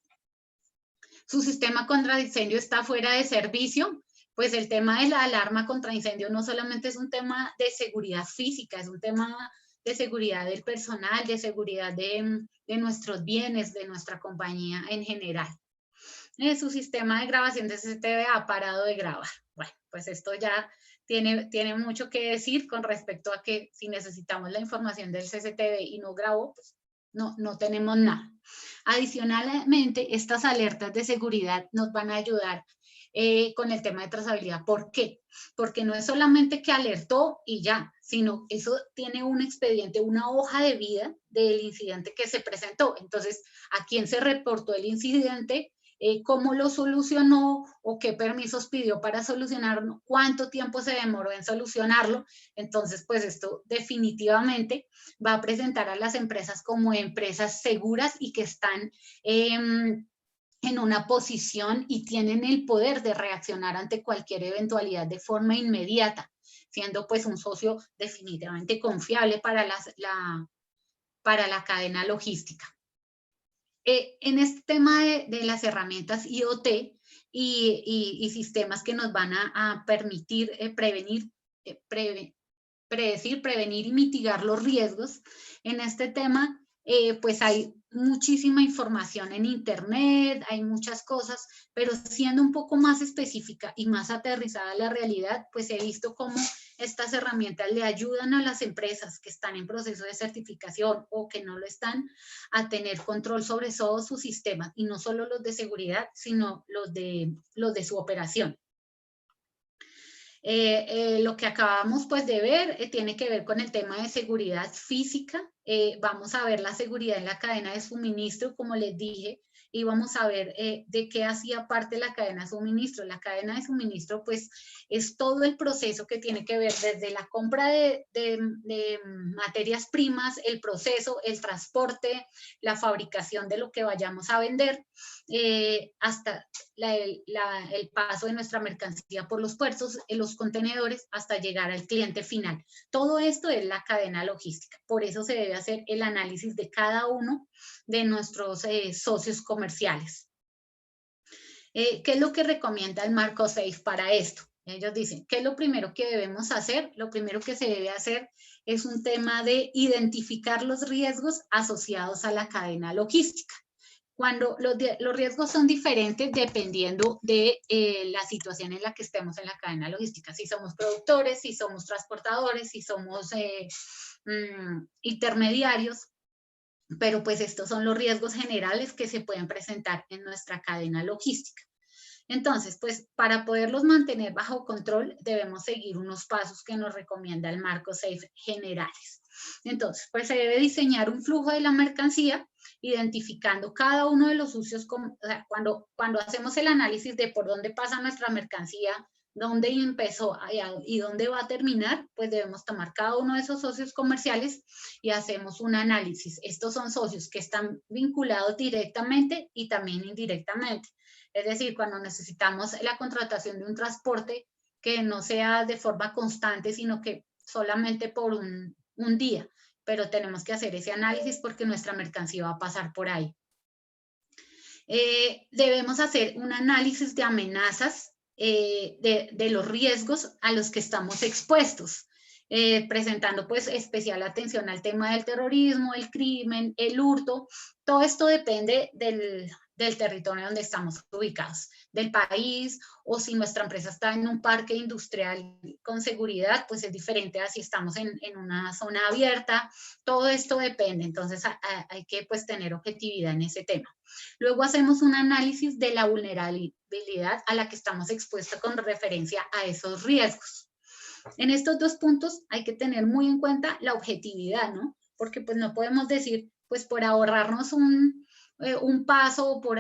Su sistema contra incendio está fuera de servicio, pues el tema de la alarma contra incendio no solamente es un tema de seguridad física, es un tema de seguridad del personal, de seguridad de nuestros bienes, de nuestra compañía en general. Su sistema de grabación de CCTV ha parado de grabar. Bueno, pues esto ya tiene mucho que decir con respecto a que si necesitamos la información del CCTV y no grabó, pues no tenemos nada. Adicionalmente, estas alertas de seguridad nos van a ayudar con el tema de trazabilidad. ¿Por qué? Porque no es solamente que alertó y ya, sino eso tiene un expediente, una hoja de vida del incidente que se presentó. Entonces, ¿a quién se reportó el incidente? ¿Cómo lo solucionó o qué permisos pidió para solucionarlo? ¿Cuánto tiempo se demoró en solucionarlo? Entonces, pues esto definitivamente va a presentar a las empresas como empresas seguras y que están en una posición y tienen el poder de reaccionar ante cualquier eventualidad de forma inmediata, siendo pues un socio definitivamente confiable para la cadena logística. En este tema de las herramientas IoT y sistemas que nos van a permitir predecir, prevenir y mitigar los riesgos, en este tema pues hay muchísima información en internet, hay muchas cosas, pero siendo un poco más específica y más aterrizada a la realidad, pues he visto cómo estas herramientas le ayudan a las empresas que están en proceso de certificación o que no lo están a tener control sobre todos sus sistemas, y no solo los de seguridad, sino los de su operación. Lo que acabamos pues de ver tiene que ver con el tema de seguridad física. Vamos a ver la seguridad en la cadena de suministro, como les dije, y vamos a ver de qué hacía parte la cadena de suministro. La cadena de suministro pues es todo el proceso que tiene que ver desde la compra de materias primas, el proceso, el transporte, la fabricación de lo que vayamos a vender, hasta el paso de nuestra mercancía por los puertos, en los contenedores, hasta llegar al cliente final. Todo esto es la cadena logística. Por eso se debe hacer el análisis de cada uno de nuestros socios comerciales. ¿Qué es lo que recomienda el marco SAFE para esto? Ellos dicen, ¿qué es lo primero que debemos hacer? Lo primero que se debe hacer es un tema de identificar los riesgos asociados a la cadena logística. Cuando los riesgos son diferentes dependiendo de la situación en la que estemos en la cadena logística. Si somos productores, si somos transportadores, si somos intermediarios, pero pues estos son los riesgos generales que se pueden presentar en nuestra cadena logística. Entonces, pues para poderlos mantener bajo control debemos seguir unos pasos que nos recomienda el marco SAFE generales. Entonces, pues se debe diseñar un flujo de la mercancía identificando cada uno de los usos, o sea, cuando hacemos el análisis de por dónde pasa nuestra mercancía, dónde empezó y dónde va a terminar, pues debemos tomar cada uno de esos socios comerciales y hacemos un análisis. Estos son socios que están vinculados directamente y también indirectamente. Es decir, cuando necesitamos la contratación de un transporte que no sea de forma constante, sino que solamente por un día, pero tenemos que hacer ese análisis porque nuestra mercancía va a pasar por ahí. Debemos hacer un análisis de amenazas, de los riesgos a los que estamos expuestos, presentando pues especial atención al tema del terrorismo, el crimen, el hurto. Todo esto depende del territorio donde estamos ubicados, del país, o si nuestra empresa está en un parque industrial con seguridad, pues es diferente a si estamos en una zona abierta. Todo esto depende, entonces hay que pues tener objetividad en ese tema. Luego hacemos un análisis de la vulnerabilidad a la que estamos expuestos con referencia a esos riesgos. En estos dos puntos hay que tener muy en cuenta la objetividad, ¿no? Porque pues no podemos decir, pues por ahorrarnos un paso o por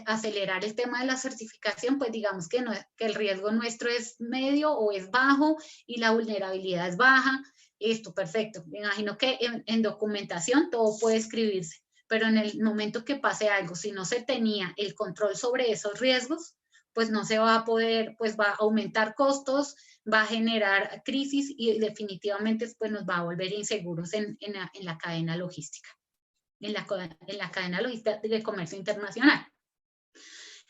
acelerar el tema de la certificación, pues digamos que el riesgo nuestro es medio o es bajo y la vulnerabilidad es baja. Esto, perfecto. Me imagino que en documentación todo puede escribirse, pero en el momento que pase algo, si no se tenía el control sobre esos riesgos, pues no se va a poder, pues va a aumentar costos, va a generar crisis y definitivamente pues nos va a volver inseguros en la cadena logística, en la cadena logística de comercio internacional.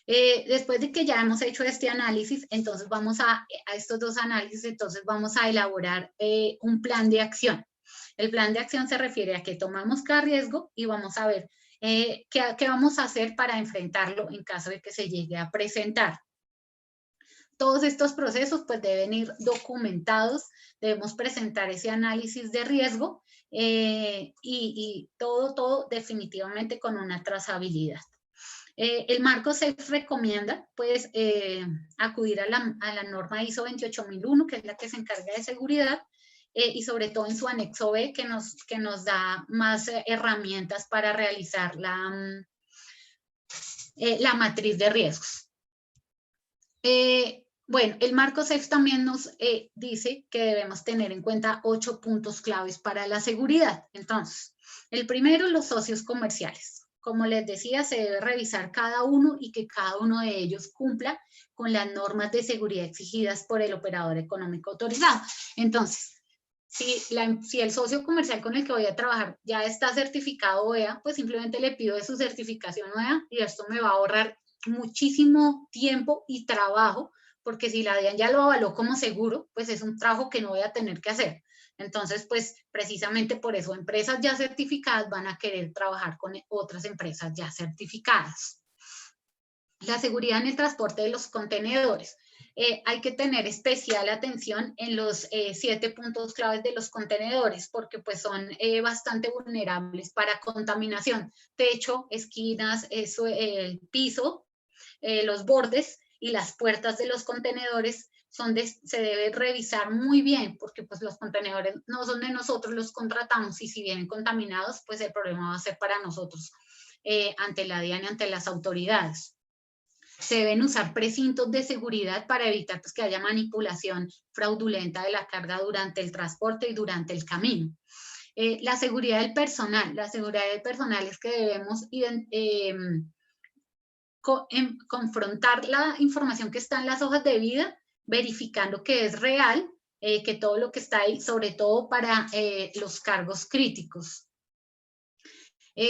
Después de que ya hemos hecho este análisis, entonces vamos a estos dos análisis, entonces vamos a elaborar un plan de acción. El plan de acción se refiere a que tomamos cada riesgo y vamos a ver qué vamos a hacer para enfrentarlo en caso de que se llegue a presentar. Todos estos procesos pues deben ir documentados, debemos presentar ese análisis de riesgo y todo definitivamente con una trazabilidad. El marco SAFE recomienda pues acudir a la norma ISO 28001, que es la que se encarga de seguridad, y sobre todo en su anexo B, que nos da más herramientas para realizar la matriz de riesgos. Bueno, el marco SAFE también nos dice que debemos tener en cuenta 8 puntos claves para la seguridad. Entonces, el primero, los socios comerciales. Como les decía, se debe revisar cada uno y que cada uno de ellos cumpla con las normas de seguridad exigidas por el operador económico autorizado. Entonces, si el socio comercial con el que voy a trabajar ya está certificado OEA, pues simplemente le pido de su certificación OEA y esto me va a ahorrar muchísimo tiempo y trabajo, porque si la DIAN ya lo avaló como seguro, pues es un trabajo que no voy a tener que hacer. Entonces, pues precisamente por eso empresas ya certificadas van a querer trabajar con otras empresas ya certificadas. La seguridad en el transporte de los contenedores. Hay que tener especial atención en los 7 puntos claves de los contenedores, porque pues son bastante vulnerables para contaminación. Techo, esquinas, el piso, los bordes y las puertas de los contenedores se debe revisar muy bien, porque pues los contenedores no son de nosotros, los contratamos y si vienen contaminados, pues el problema va a ser para nosotros ante la DIAN y ante las autoridades. Se deben usar precintos de seguridad para evitar pues, que haya manipulación fraudulenta de la carga durante el transporte y durante el camino. La seguridad del personal. La seguridad del personal es que debemos confrontar la información que está en las hojas de vida, verificando que es real, que todo lo que está ahí, sobre todo para los cargos críticos.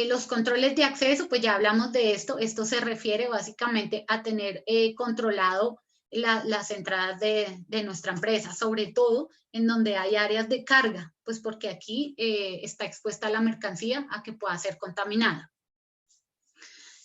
Los controles de acceso, pues ya hablamos de esto. Esto se refiere básicamente a tener controlado las entradas de nuestra empresa, sobre todo en donde hay áreas de carga, pues porque aquí está expuesta la mercancía a que pueda ser contaminada.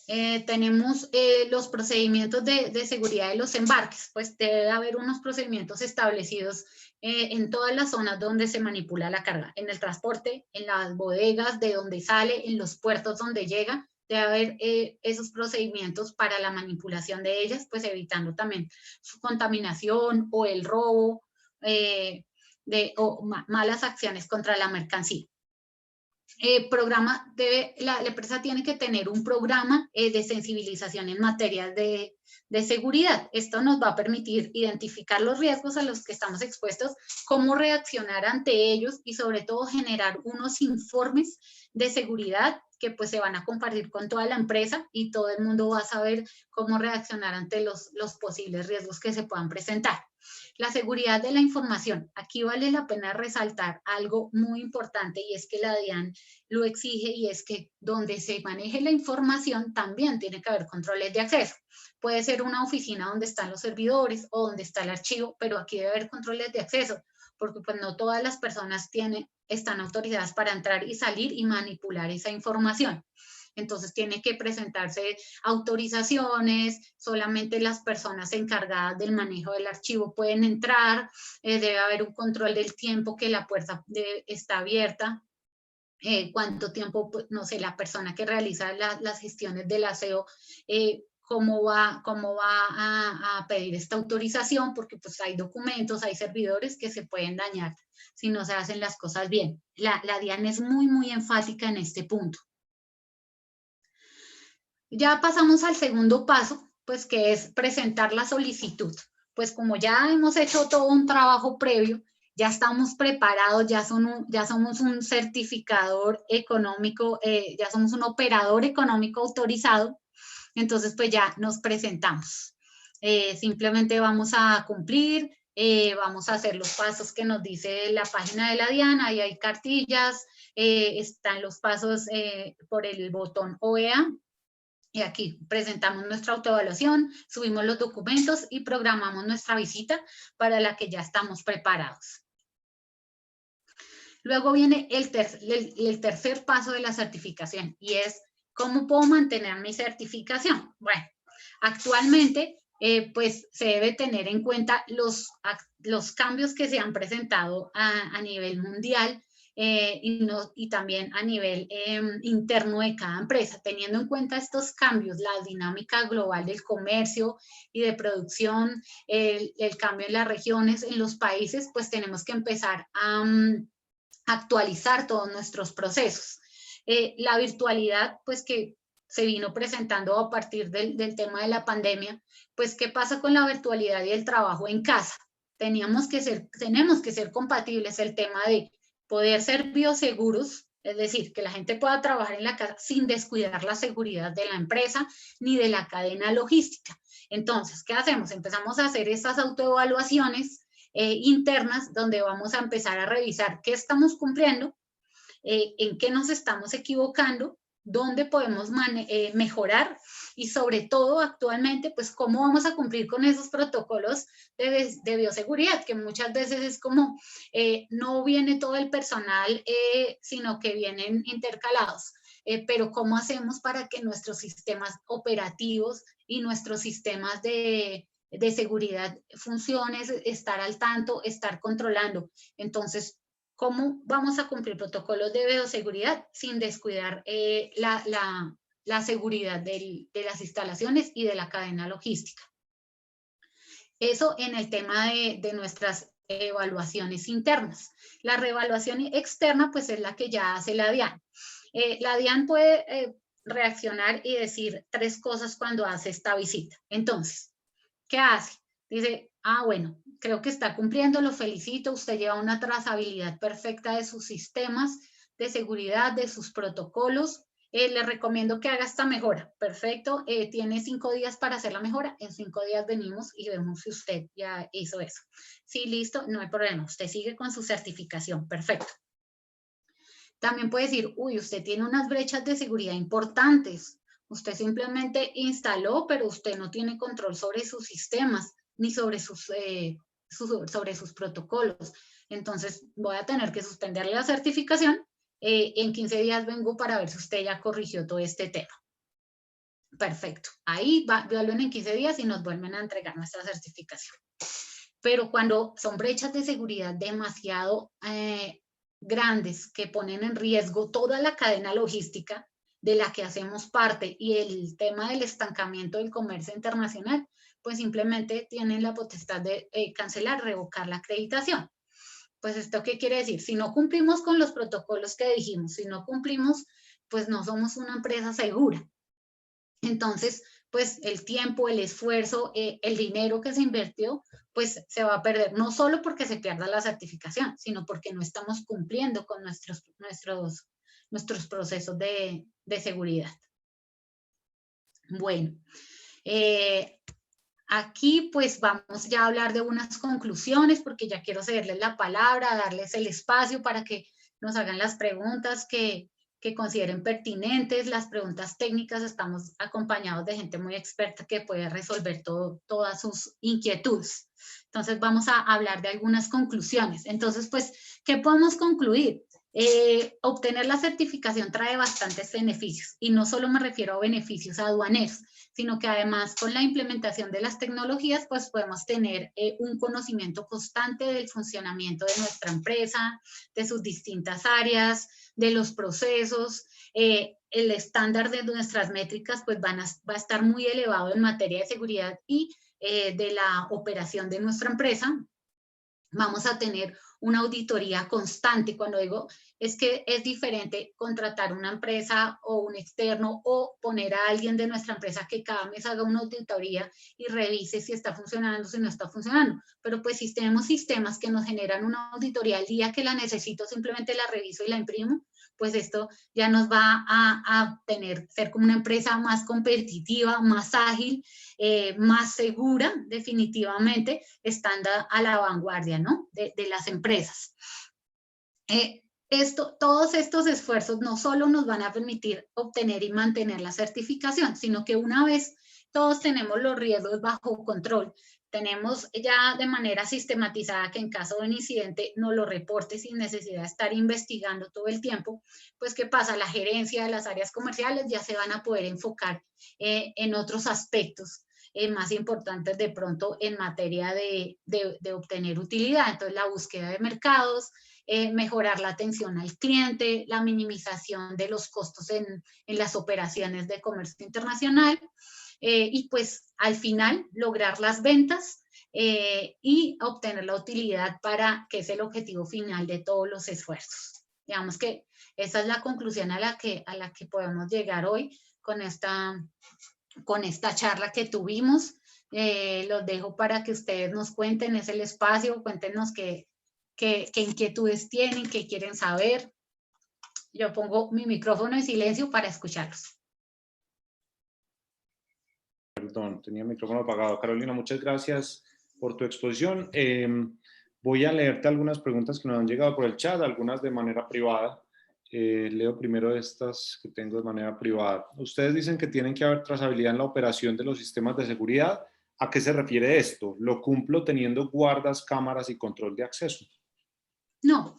Tenemos los procedimientos de seguridad de los embarques, pues debe haber unos procedimientos establecidos en todas las zonas donde se manipula la carga, en el transporte, en las bodegas de donde sale, en los puertos donde llega, debe haber esos procedimientos para la manipulación de ellas, pues evitando también su contaminación o el robo o malas acciones contra la mercancía. La empresa tiene que tener un programa de sensibilización en materia de seguridad. Esto nos va a permitir identificar los riesgos a los que estamos expuestos, cómo reaccionar ante ellos y sobre todo generar unos informes de seguridad que pues se van a compartir con toda la empresa y todo el mundo va a saber cómo reaccionar ante los posibles riesgos que se puedan presentar. La seguridad de la información. Aquí vale la pena resaltar algo muy importante y es que la DIAN lo exige y es que donde se maneje la información también tiene que haber controles de acceso. Puede ser una oficina donde están los servidores o donde está el archivo, pero aquí debe haber controles de acceso porque pues no todas las personas están autorizadas para entrar y salir y manipular esa información. Entonces tiene que presentarse autorizaciones, solamente las personas encargadas del manejo del archivo pueden entrar, debe haber un control del tiempo que la puerta está abierta, cuánto tiempo, pues, no sé, la persona que realiza las gestiones del aseo, cómo va a pedir esta autorización, porque pues hay documentos, hay servidores que se pueden dañar si no se hacen las cosas bien. La DIAN es muy, muy enfática en este punto. Ya pasamos al segundo paso, pues que es presentar la solicitud. Pues como ya hemos hecho todo un trabajo previo, ya estamos preparados, ya somos un certificador económico, ya somos un operador económico autorizado, entonces pues ya nos presentamos. Simplemente vamos a cumplir, vamos a hacer los pasos que nos dice la página de la DIAN, ahí hay cartillas, están los pasos por el botón OEA, y aquí presentamos nuestra autoevaluación, subimos los documentos y programamos nuestra visita para la que ya estamos preparados. Luego viene el tercer paso de la certificación y es ¿cómo puedo mantener mi certificación? Bueno, actualmente pues se debe tener en cuenta los cambios que se han presentado a nivel mundial y también a nivel interno de cada empresa. Teniendo en cuenta estos cambios, la dinámica global del comercio y de producción, el cambio en las regiones, en los países, pues tenemos que empezar a actualizar todos nuestros procesos. La virtualidad, pues que se vino presentando a partir del tema de la pandemia, pues ¿qué pasa con la virtualidad y el trabajo en casa? Tenemos que ser compatibles el tema de poder ser bioseguros, es decir, que la gente pueda trabajar en la casa sin descuidar la seguridad de la empresa ni de la cadena logística. Entonces, ¿qué hacemos? Empezamos a hacer estas autoevaluaciones internas donde vamos a empezar a revisar qué estamos cumpliendo, en qué nos estamos equivocando, dónde podemos mejorar y sobre todo actualmente pues cómo vamos a cumplir con esos protocolos de bioseguridad, que muchas veces es como no viene todo el personal sino que vienen intercalados. Pero ¿cómo hacemos para que nuestros sistemas operativos y nuestros sistemas de seguridad funcionen, estar al tanto, estar controlando? Entonces, ¿cómo vamos a cumplir protocolos de bioseguridad sin descuidar la seguridad de las instalaciones y de la cadena logística? Eso en el tema de nuestras evaluaciones internas. La reevaluación externa, pues es la que ya hace la DIAN. La DIAN puede reaccionar y decir 3 cosas cuando hace esta visita. Entonces, ¿qué hace? Dice, bueno, creo que está cumpliendo, lo felicito, usted lleva una trazabilidad perfecta de sus sistemas de seguridad, de sus protocolos, le recomiendo que haga esta mejora, perfecto, tiene 5 días para hacer la mejora, en 5 días venimos y vemos si usted ya hizo eso. Sí, listo, no hay problema, usted sigue con su certificación, perfecto. También puede decir, uy, usted tiene unas brechas de seguridad importantes, usted simplemente instaló, pero usted no tiene control sobre sus sistemas, ni sobre sus protocolos. Entonces, voy a tener que suspenderle la certificación. En 15 días vengo para ver si usted ya corrigió todo este tema. Perfecto. Ahí evalúen en 15 días y nos vuelven a entregar nuestra certificación. Pero cuando son brechas de seguridad demasiado grandes que ponen en riesgo toda la cadena logística de la que hacemos parte y el tema del estancamiento del comercio internacional, pues simplemente tienen la potestad de cancelar, revocar la acreditación. Pues ¿esto qué quiere decir? Si no cumplimos con los protocolos que dijimos, si no cumplimos, pues no somos una empresa segura. Entonces, pues el tiempo, el esfuerzo, el dinero que se invirtió, pues se va a perder, no solo porque se pierda la certificación, sino porque no estamos cumpliendo con nuestros procesos de seguridad. Bueno, aquí pues vamos ya a hablar de unas conclusiones porque ya quiero cederles la palabra, darles el espacio para que nos hagan las preguntas que consideren pertinentes, las preguntas técnicas. Estamos acompañados de gente muy experta que puede resolver todas sus inquietudes. Entonces vamos a hablar de algunas conclusiones. Entonces, pues, ¿qué podemos concluir? Obtener la certificación trae bastantes beneficios y no solo me refiero a beneficios aduaneros, sino que además con la implementación de las tecnologías pues podemos tener un conocimiento constante del funcionamiento de nuestra empresa, de sus distintas áreas, de los procesos, el estándar de nuestras métricas pues va a estar muy elevado en materia de seguridad y de la operación de nuestra empresa. Vamos a tener una auditoría constante. Cuando digo, es que es diferente contratar una empresa o un externo o poner a alguien de nuestra empresa que cada mes haga una auditoría y revise si está funcionando, si no está funcionando. Pero pues si tenemos sistemas que nos generan una auditoría al día que la necesito, simplemente la reviso y la imprimo, pues esto ya nos va a ser como una empresa más competitiva, más ágil, más segura, definitivamente, estando a la vanguardia, ¿no? de las empresas. Todos estos esfuerzos no solo nos van a permitir obtener y mantener la certificación, sino que una vez todos tenemos los riesgos bajo control, tenemos ya de manera sistematizada que en caso de un incidente nos lo reporte sin necesidad de estar investigando todo el tiempo, pues ¿qué pasa? La gerencia de las áreas comerciales ya se van a poder enfocar en otros aspectos más importantes de pronto en materia de obtener utilidad. Entonces la búsqueda de mercados, mejorar la atención al cliente, la minimización de los costos en las operaciones de comercio internacional y pues al final lograr las ventas y obtener la utilidad para que es el objetivo final de todos los esfuerzos. Digamos que esa es la conclusión a la que podemos llegar hoy con esta charla que tuvimos. Los dejo para que ustedes nos cuenten, es el espacio, cuéntenos qué inquietudes tienen, qué quieren saber. Yo pongo mi micrófono en silencio para escucharlos.
Perdón, tenía el micrófono apagado. Carolina, muchas gracias por tu exposición. Voy a leerte algunas preguntas que nos han llegado por el chat, algunas de manera privada. Leo primero estas que tengo de manera privada. Ustedes dicen que tienen que haber trazabilidad en la operación de los sistemas de seguridad. ¿A qué se refiere esto? ¿Lo cumplo teniendo guardas, cámaras y control de acceso?
No,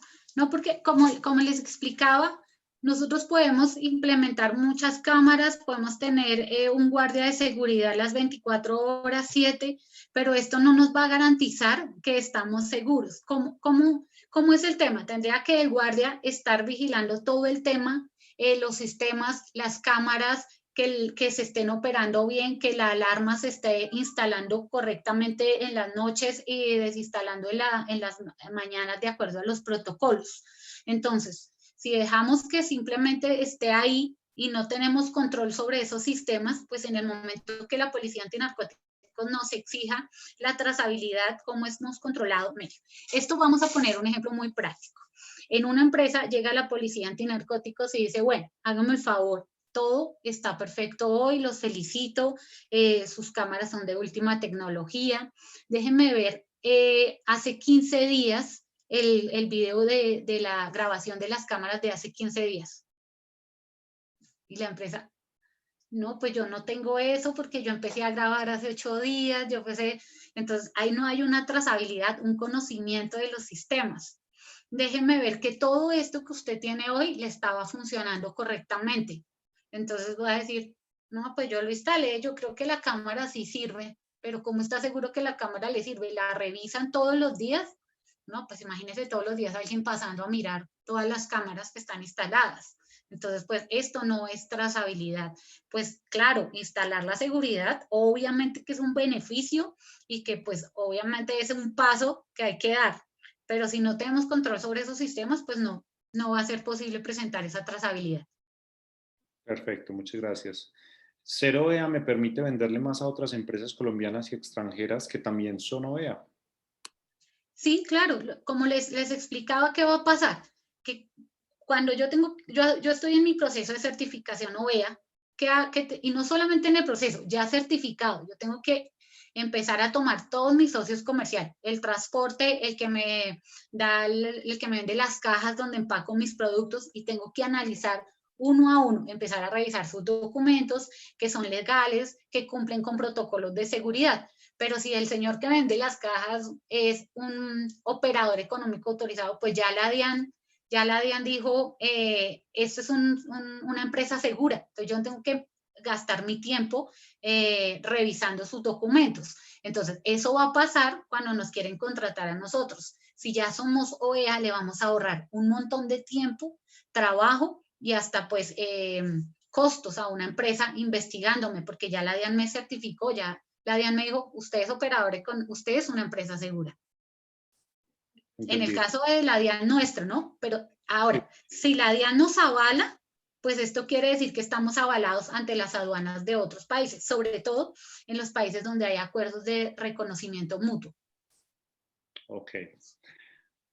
porque como les explicaba, nosotros podemos implementar muchas cámaras, podemos tener un guardia de seguridad las 24 horas, 7, pero esto no nos va a garantizar que estamos seguros. ¿Cómo es el tema? Tendría que el guardia estar vigilando todo el tema, los sistemas, las cámaras, que se estén operando bien, que la alarma se esté instalando correctamente en las noches y desinstalando en las mañanas de acuerdo a los protocolos. Entonces, si dejamos que simplemente esté ahí y no tenemos control sobre esos sistemas, pues en el momento que la Policía Antinarcóticos nos exija la trazabilidad, cómo hemos controlado. Mire, esto vamos a poner un ejemplo muy práctico. En una empresa llega la Policía Antinarcóticos y dice, bueno, hágame el favor, todo está perfecto hoy, los felicito, sus cámaras son de última tecnología. Déjenme ver, hace 15 días, el video de la grabación de las cámaras de hace 15 días. Y la empresa, no, pues yo no tengo eso porque yo empecé a grabar hace 8 días, yo empecé, entonces ahí no hay una trazabilidad, un conocimiento de los sistemas. Déjenme ver que todo esto que usted tiene hoy le estaba funcionando correctamente. Entonces voy a decir, no, pues yo lo instalé, yo creo que la cámara sí sirve, pero ¿cómo está seguro que la cámara le sirve? ¿La revisan todos los días? No, pues imagínese todos los días alguien pasando a mirar todas las cámaras que están instaladas. Entonces, pues esto no es trazabilidad. Pues claro, instalar la seguridad, obviamente que es un beneficio y que pues obviamente es un paso que hay que dar. Pero si no tenemos control sobre esos sistemas, pues no va a ser posible presentar esa trazabilidad.
Perfecto, muchas gracias. ¿Ser OEA me permite venderle más a otras empresas colombianas y extranjeras que también son OEA?
Sí, claro. Como les explicaba, ¿qué va a pasar? Que cuando yo estoy en mi proceso de certificación OEA, y no solamente en el proceso, ya certificado, yo tengo que empezar a tomar todos mis socios comerciales, el transporte, el que me vende las cajas donde empaco mis productos, y tengo que analizar uno a uno, empezar a revisar sus documentos que son legales, que cumplen con protocolos de seguridad. Pero si el señor que vende las cajas es un operador económico autorizado, pues ya la DIAN dijo, esto es una empresa segura, entonces yo tengo que gastar mi tiempo revisando sus documentos. Entonces, eso va a pasar cuando nos quieren contratar a nosotros. Si ya somos OEA, le vamos a ahorrar un montón de tiempo, trabajo y hasta pues costos a una empresa investigándome, porque ya la DIAN me certificó, ya la DIAN me dijo, usted es operador, usted es una empresa segura. En el
Entendido.
caso de la DIAN nuestro, ¿no? Pero ahora, si la DIAN nos avala, pues esto quiere decir que estamos avalados ante las aduanas de otros países, sobre todo en los países donde hay acuerdos de reconocimiento mutuo.
Ok.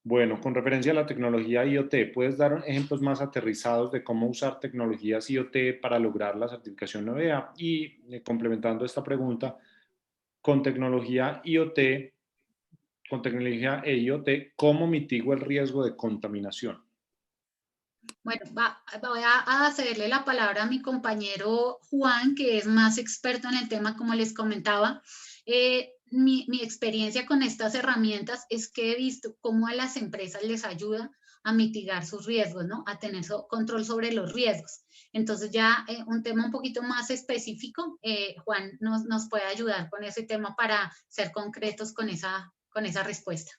Bueno, con referencia a la tecnología IoT, ¿puedes dar ejemplos más aterrizados de cómo usar tecnologías IoT para lograr la certificación OEA? Y complementando esta pregunta, con tecnología IoT, con tecnología e IoT, ¿cómo mitigo el riesgo de contaminación?
Bueno, voy a cederle la palabra a mi compañero Juan, que es más experto en el tema, como les comentaba. Mi experiencia con estas herramientas es que he visto cómo a las empresas les ayuda a mitigar sus riesgos, ¿no? A tener control sobre los riesgos. Entonces ya un tema un poquito más específico, Juan nos puede ayudar con ese tema para ser concretos con esa respuesta.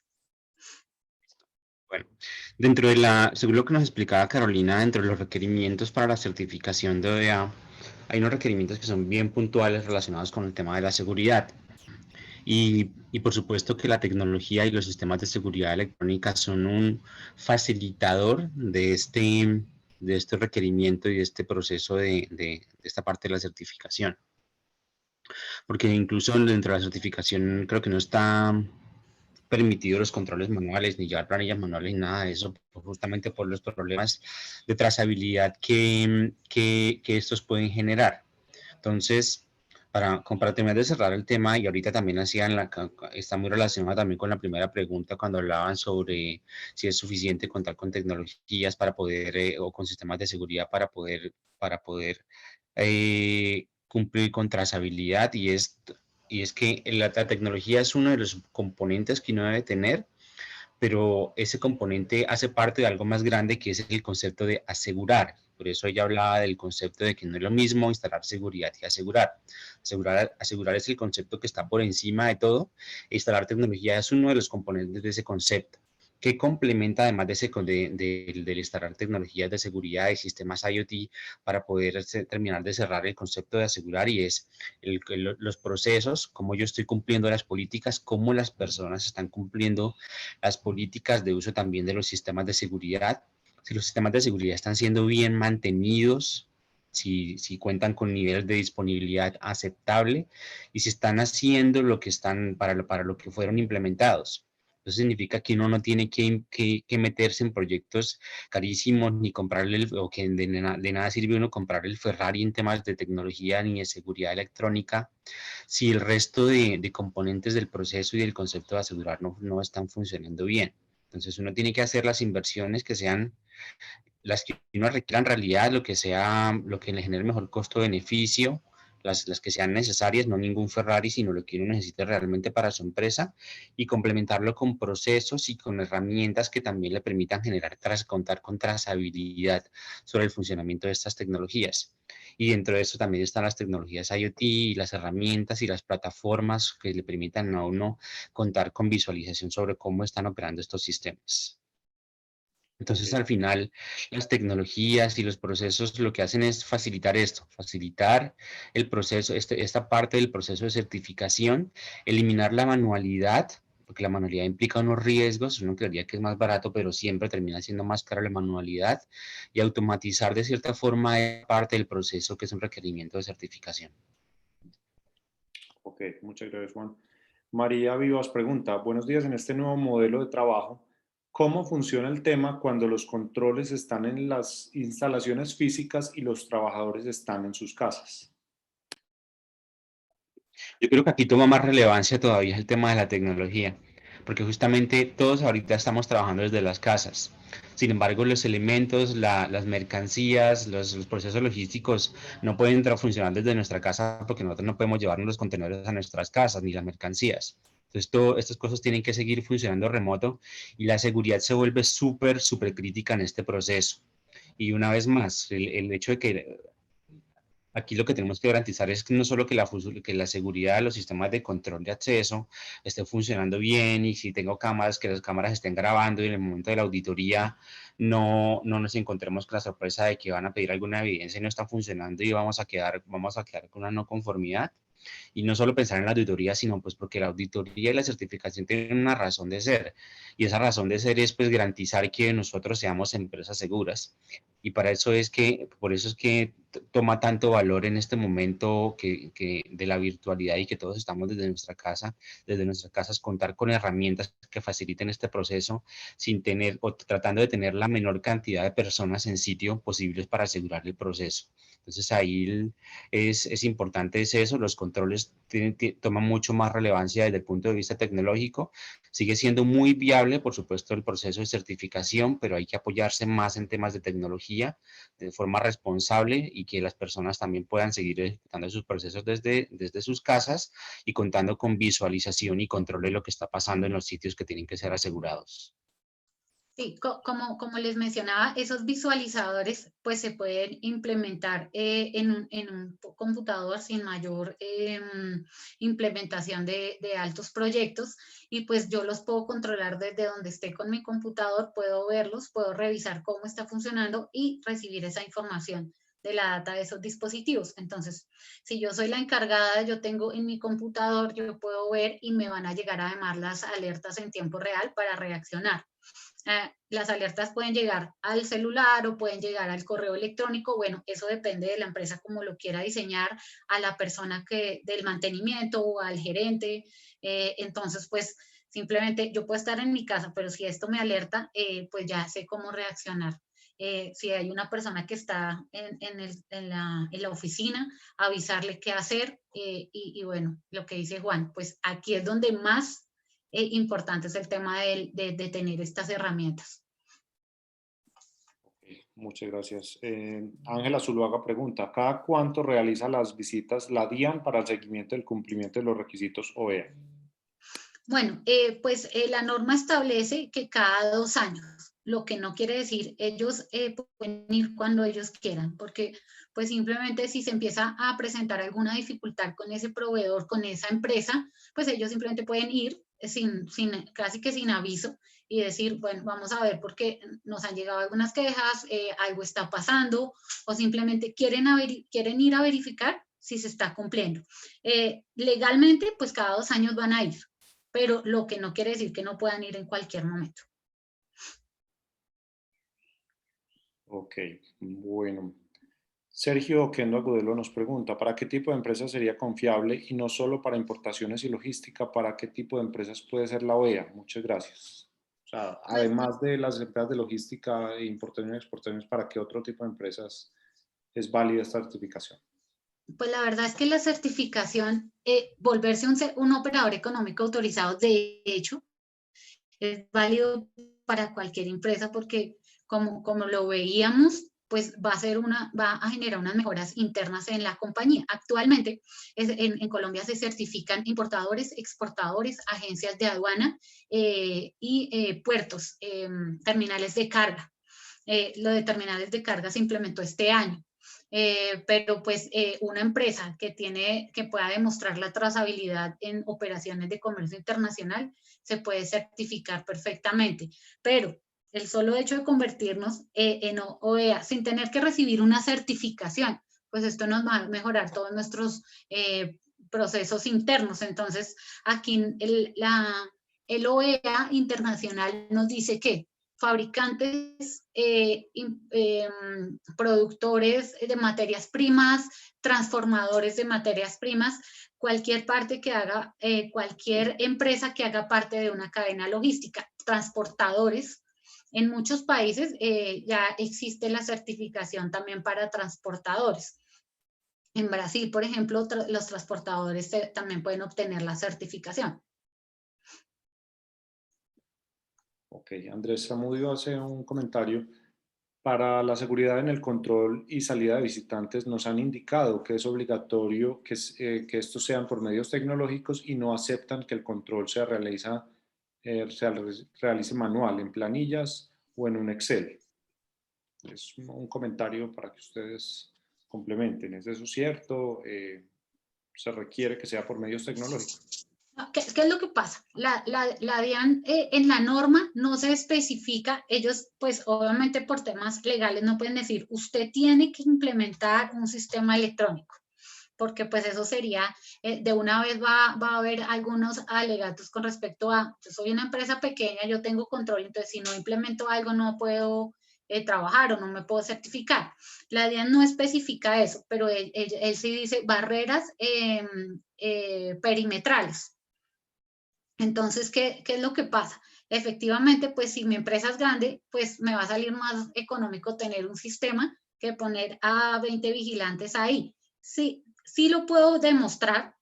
Bueno, según lo que nos explicaba Carolina, dentro de los requerimientos para la certificación de OEA, hay unos requerimientos que son bien puntuales relacionados con el tema de la seguridad. Y por supuesto que la tecnología y los sistemas de seguridad electrónica son un facilitador de este requerimiento y de este proceso de esta parte de la certificación. Porque incluso dentro de la certificación creo que no está permitido los controles manuales, ni llevar planillas manuales, ni nada de eso, justamente por los problemas de trazabilidad que estos pueden generar. Entonces, para terminar de cerrar el tema, y ahorita también está muy relacionado también con la primera pregunta cuando hablaban sobre si es suficiente contar con tecnologías para poder, o con sistemas de seguridad para poder cumplir con trazabilidad, y es que la tecnología es uno de los componentes que uno debe tener, pero ese componente hace parte de algo más grande que es el concepto de asegurar. Por eso ella hablaba del concepto de que no es lo mismo instalar seguridad que asegurar. Asegurar es el concepto que está por encima de todo. Instalar tecnología es uno de los componentes de ese concepto, que complementa además del instalar tecnologías de seguridad y sistemas IoT para poder terminar de cerrar el concepto de asegurar, y es los procesos, cómo yo estoy cumpliendo las políticas, cómo las personas están cumpliendo las políticas de uso también de los sistemas de seguridad, si los sistemas de seguridad están siendo bien mantenidos, si cuentan con niveles de disponibilidad aceptable y si están haciendo lo que están para lo que fueron implementados. Eso significa que uno no tiene que meterse en proyectos carísimos ni comprarle, o que de nada sirve uno comprar el Ferrari en temas de tecnología ni de seguridad electrónica, si el resto de componentes del proceso y del concepto de asegurar no están funcionando bien. Entonces uno tiene que hacer las inversiones que sean las que uno requiera en realidad, lo que le genere el mejor costo-beneficio, las que sean necesarias, no ningún Ferrari, sino lo que uno necesite realmente para su empresa, y complementarlo con procesos y con herramientas que también le permitan contar con trazabilidad sobre el funcionamiento de estas tecnologías. Y dentro de eso también están las tecnologías IoT y las herramientas y las plataformas que le permitan a uno contar con visualización sobre cómo están operando estos sistemas. Entonces, al final, las tecnologías y los procesos lo que hacen es facilitar esto, facilitar el proceso, esta parte del proceso de certificación, eliminar la manualidad, porque la manualidad implica unos riesgos, uno creería que es más barato, pero siempre termina siendo más cara la manualidad, y automatizar de cierta forma parte del proceso que es un requerimiento de certificación.
Ok, muchas gracias, Juan. María Vivas pregunta, buenos días, en este nuevo modelo de trabajo, ¿cómo funciona el tema cuando los controles están en las instalaciones físicas y los trabajadores están en sus casas?
Yo creo que aquí toma más relevancia todavía el tema de la tecnología, porque justamente todos ahorita estamos trabajando desde las casas. Sin embargo, los elementos, las mercancías, los procesos logísticos no pueden entrar a funcionar desde nuestra casa, porque nosotros no podemos llevarnos los contenedores a nuestras casas ni las mercancías. Entonces, estas cosas tienen que seguir funcionando remoto, y la seguridad se vuelve súper crítica en este proceso. Y una vez más, el hecho de que aquí lo que tenemos que garantizar es que no solo que la seguridad de los sistemas de control de acceso esté funcionando bien, y si tengo cámaras, que las cámaras estén grabando, y en el momento de la auditoría no nos encontremos con la sorpresa de que van a pedir alguna evidencia y no está funcionando y vamos a quedar con una no conformidad, Y no solo pensar en la auditoría, sino pues porque la auditoría y la certificación tienen una razón de ser. Y esa razón de ser es pues garantizar que nosotros seamos empresas seguras. Y para eso es que, por eso es que toma tanto valor en este momento que de la virtualidad y que todos estamos desde nuestra casa, desde nuestras casas, contar con herramientas que faciliten este proceso sin tener o tratando de tener la menor cantidad de personas en sitio posibles para asegurar el proceso. Entonces ahí es importante eso, los controles toman mucho más relevancia desde el punto de vista tecnológico. Sigue siendo muy viable, por supuesto, el proceso de certificación, pero hay que apoyarse más en temas de tecnología de forma responsable y que las personas también puedan seguir ejecutando sus procesos desde sus casas y contando con visualización y control de lo que está pasando en los sitios que tienen que ser asegurados.
Sí, como les mencionaba, esos visualizadores pues se pueden implementar en un computador sin mayor implementación de altos proyectos, y pues yo los puedo controlar desde donde esté con mi computador, puedo verlos, puedo revisar cómo está funcionando y recibir esa información de la data de esos dispositivos. Entonces, si yo soy la encargada, yo tengo en mi computador, yo puedo ver y me van a llegar además las alertas en tiempo real para reaccionar. Las alertas pueden llegar al celular o pueden llegar al correo electrónico. Bueno, eso depende de la empresa como lo quiera diseñar, a la persona del mantenimiento o al gerente. Entonces, pues simplemente yo puedo estar en mi casa, pero si esto me alerta, pues ya sé cómo reaccionar. Si hay una persona que está en la oficina, avisarle qué hacer. Y bueno, lo que dice Juan, pues aquí es donde más importante es el tema de tener estas herramientas.
Okay, muchas gracias. Ángela Zuluaga pregunta, ¿cada cuánto realiza las visitas la DIAN para el seguimiento del cumplimiento de los requisitos OEA?
Bueno, pues la norma establece que cada 2 años, lo que no quiere decir, ellos pueden ir cuando ellos quieran, porque pues simplemente si se empieza a presentar alguna dificultad con ese proveedor, con esa empresa, pues ellos simplemente pueden ir casi que sin aviso y decir, bueno, vamos a ver porque nos han llegado algunas quejas, algo está pasando, o simplemente quieren ir a verificar si se está cumpliendo. Legalmente, pues cada 2 años van a ir, pero lo que no quiere decir que no puedan ir en cualquier momento.
Ok, bueno. Sergio Oquendo Agudelo nos pregunta, ¿para qué tipo de empresa sería confiable y no solo para importaciones y logística? ¿Para qué tipo de empresas puede ser la OEA? Muchas gracias. O sea, además de las empresas de logística e importaciones y exportaciones, ¿para qué otro tipo de empresas es válida esta certificación?
Pues la verdad es que la certificación, volverse un operador económico autorizado, de hecho, es válido para cualquier empresa porque como lo veíamos, pues va a generar unas mejoras internas en la compañía. Actualmente en Colombia se certifican importadores, exportadores, agencias de aduana y puertos, terminales de carga. Lo de terminales de carga se implementó este año. Pero pues una empresa que pueda demostrar la trazabilidad en operaciones de comercio internacional se puede certificar perfectamente, pero el solo hecho de convertirnos en OEA sin tener que recibir una certificación, pues esto nos va a mejorar todos nuestros procesos internos. Entonces aquí el OEA internacional nos dice que fabricantes, productores de materias primas, transformadores de materias primas, cualquier empresa que haga parte de una cadena logística, transportadores. En muchos países ya existe la certificación también para transportadores. En Brasil, por ejemplo, los transportadores también pueden obtener la certificación.
Ok, Andrés Zamudio hace un comentario. Para la seguridad en el control y salida de visitantes nos han indicado que es obligatorio que estos sean por medios tecnológicos y no aceptan que el control se realice manual en planillas o en un Excel. Es un comentario para que ustedes complementen. ¿Es eso cierto? ¿Se requiere que sea por medios tecnológicos?
¿Qué es lo que pasa? La DIAN en la norma no se especifica, ellos pues obviamente por temas legales no pueden decir, usted tiene que implementar un sistema electrónico. porque pues eso sería, de una vez va a haber algunos alegatos con respecto a, yo soy una empresa pequeña, yo tengo control, entonces si no implemento algo no puedo trabajar o no me puedo certificar. La DIAN no especifica eso, pero él sí dice barreras perimetrales. Entonces, ¿qué es lo que pasa? Efectivamente, pues si mi empresa es grande, pues me va a salir más económico tener un sistema que poner a 20 vigilantes ahí. Sí lo puedo demostrar,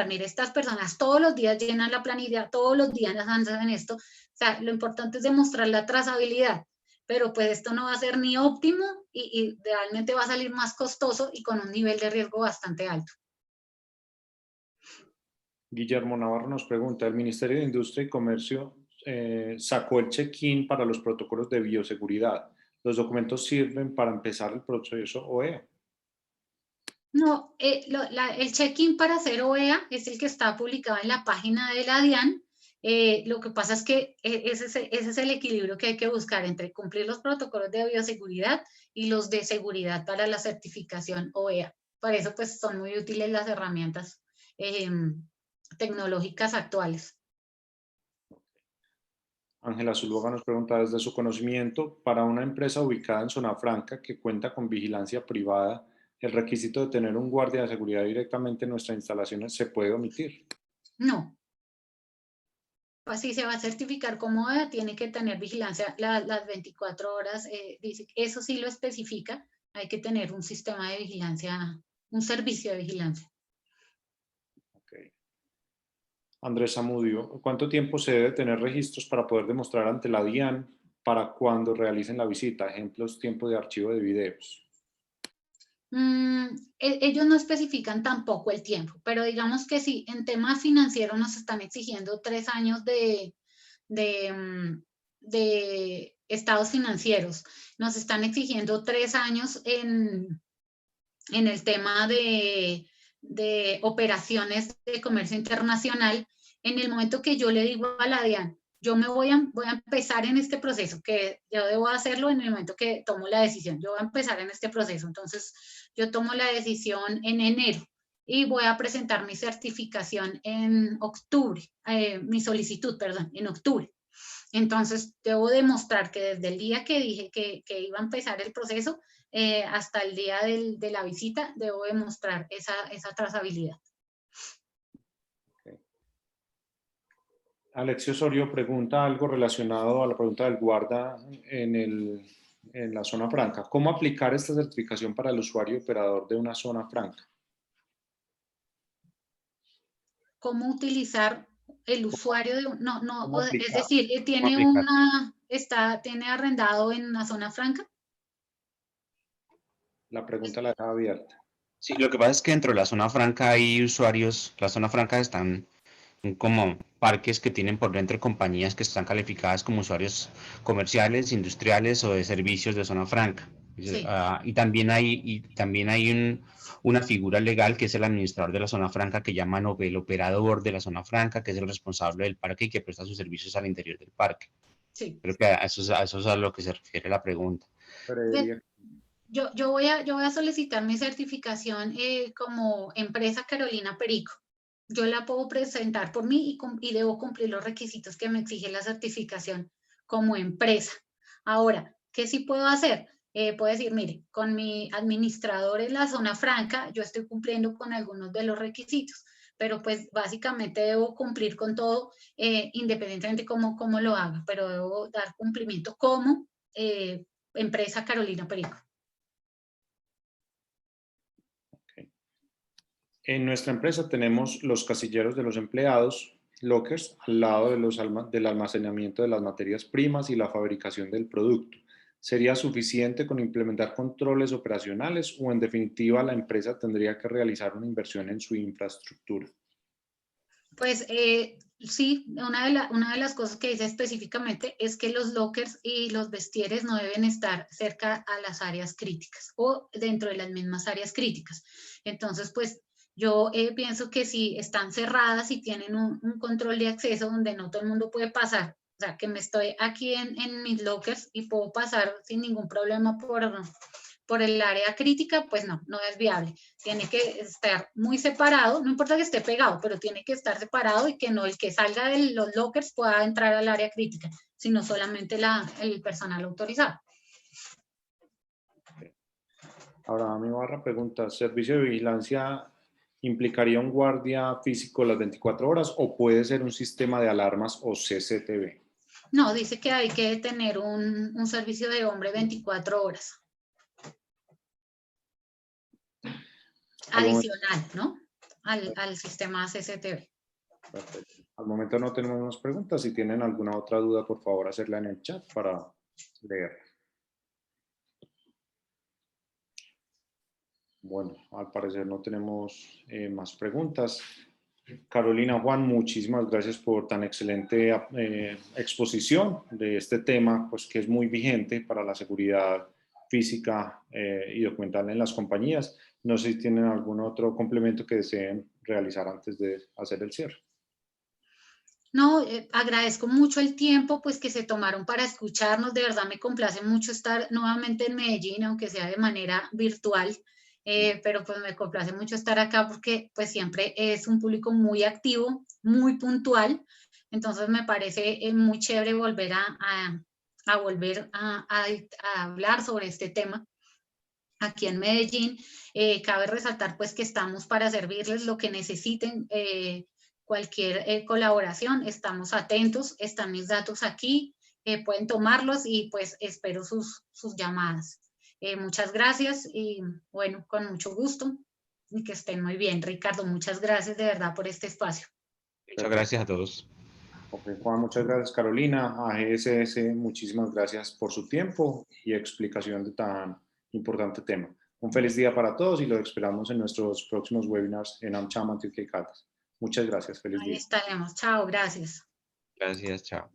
mire, estas personas todos los días llenan la planilla, todos los días hacen esto. O sea, lo importante es demostrar la trazabilidad, pero pues esto no va a ser ni óptimo y realmente va a salir más costoso y con un nivel de riesgo bastante alto.
Guillermo Navarro nos pregunta, ¿el Ministerio de Industria y Comercio sacó el check-in para los protocolos de bioseguridad? ¿Los documentos sirven para empezar el proceso OEA?
No, el check-in para hacer OEA es el que está publicado en la página de la DIAN. Lo que pasa es que ese es el equilibrio que hay que buscar entre cumplir los protocolos de bioseguridad y los de seguridad para la certificación OEA. Para eso pues son muy útiles las herramientas tecnológicas actuales.
Ángela Zuluaga nos pregunta, desde su conocimiento, para una empresa ubicada en zona franca que cuenta con vigilancia privada, ¿el requisito de tener un guardia de seguridad directamente en nuestras instalaciones se puede omitir?
No. Si se va a certificar como OEA, tiene que tener vigilancia las 24 horas. Dice, eso sí lo especifica, hay que tener un sistema de vigilancia, un servicio de vigilancia.
Okay. Andrés Zamudio, ¿cuánto tiempo se debe tener registros para poder demostrar ante la DIAN para cuando realicen la visita? Ejemplos, tiempo de archivo de videos.
Ellos no especifican tampoco el tiempo, pero digamos que sí, en temas financieros nos están exigiendo 3 años de estados financieros, nos están exigiendo 3 años en el tema de operaciones de comercio internacional. En el momento que yo le digo a la DIAN, yo voy a empezar en este proceso, que yo debo hacerlo en el momento que tomo la decisión, yo voy a empezar en este proceso, entonces yo tomo la decisión en enero y voy a presentar mi certificación en octubre, mi solicitud, perdón, en octubre. Entonces, debo demostrar que desde el día que dije que iba a empezar el proceso hasta el día de la visita, debo demostrar esa trazabilidad.
Okay. Alexio Osorio pregunta algo relacionado a la pregunta del guarda en la zona franca. ¿Cómo aplicar esta certificación para el usuario operador de una zona franca?
¿Cómo utilizar el usuario de es decir, tiene arrendado en una zona franca?
La pregunta la deja abierta.
Sí, lo que pasa es que dentro de la zona franca hay usuarios, las zonas francas están como parques que tienen por dentro compañías que están calificadas como usuarios comerciales, industriales o de servicios de zona franca.
Sí.
Y también hay una figura legal que es el administrador de la zona franca que llaman el operador de la zona franca, que es el responsable del parque y que presta sus servicios al interior del parque.
Sí.
Creo que a eso es a lo que se refiere la pregunta.
Yo voy a solicitar mi certificación como empresa Carolina Perico. Yo la puedo presentar por mí y debo cumplir los requisitos que me exige la certificación como empresa. Ahora, ¿qué sí puedo hacer? Puedo decir, mire, con mi administrador en la zona franca, yo estoy cumpliendo con algunos de los requisitos, pero pues básicamente debo cumplir con todo, independientemente cómo lo haga, pero debo dar cumplimiento como empresa Carolina Perico.
En nuestra empresa tenemos los casilleros de los empleados, lockers, al lado del almacenamiento de las materias primas y la fabricación del producto. ¿Sería suficiente con implementar controles operacionales o en definitiva la empresa tendría que realizar una inversión en su infraestructura?
Pues sí, una de las cosas que dice específicamente es que los lockers y los vestieres no deben estar cerca a las áreas críticas o dentro de las mismas áreas críticas. Entonces, pues yo pienso que si están cerradas y tienen un control de acceso donde no todo el mundo puede pasar, o sea, que me estoy aquí en mis lockers y puedo pasar sin ningún problema por el área crítica, pues no es viable. Tiene que estar muy separado, no importa que esté pegado, pero tiene que estar separado y que no el que salga de los lockers pueda entrar al área crítica, sino solamente el personal autorizado.
Ahora, mi barra pregunta, ¿servicio de vigilancia implicaría un guardia físico las 24 horas o puede ser un sistema de alarmas o CCTV?
No, dice que hay que tener un servicio de hombre 24 horas. Adicional, ¿no? Al sistema CCTV.
Perfecto. Al momento no tenemos más preguntas. Si tienen alguna otra duda, por favor, hacerla en el chat para leer. Bueno, al parecer no tenemos más preguntas. Carolina, Juan, muchísimas gracias por tan excelente exposición de este tema, pues que es muy vigente para la seguridad física y documental en las compañías. No sé si tienen algún otro complemento que deseen realizar antes de hacer el cierre.
No, agradezco mucho el tiempo pues que se tomaron para escucharnos. De verdad me complace mucho estar nuevamente en Medellín, aunque sea de manera virtual. Pero pues me complace mucho estar acá porque pues siempre es un público muy activo, muy puntual, entonces me parece muy chévere volver volver a hablar sobre este tema aquí en Medellín. Cabe resaltar pues que estamos para servirles lo que necesiten, cualquier colaboración, estamos atentos, están mis datos aquí, pueden tomarlos y pues espero sus llamadas. Muchas gracias y bueno, con mucho gusto y que estén muy bien. Ricardo, muchas gracias de verdad por este espacio.
Muchas gracias a todos.
Ok, Juan, muchas gracias, Carolina. A GSS, muchísimas gracias por su tiempo y explicación de tan importante tema. Un feliz día para todos y los esperamos en nuestros próximos webinars en AmCham Antioquia y Caldas. Muchas gracias, feliz
Ahí
día.
estaremos. Chao, gracias.
Gracias, chao.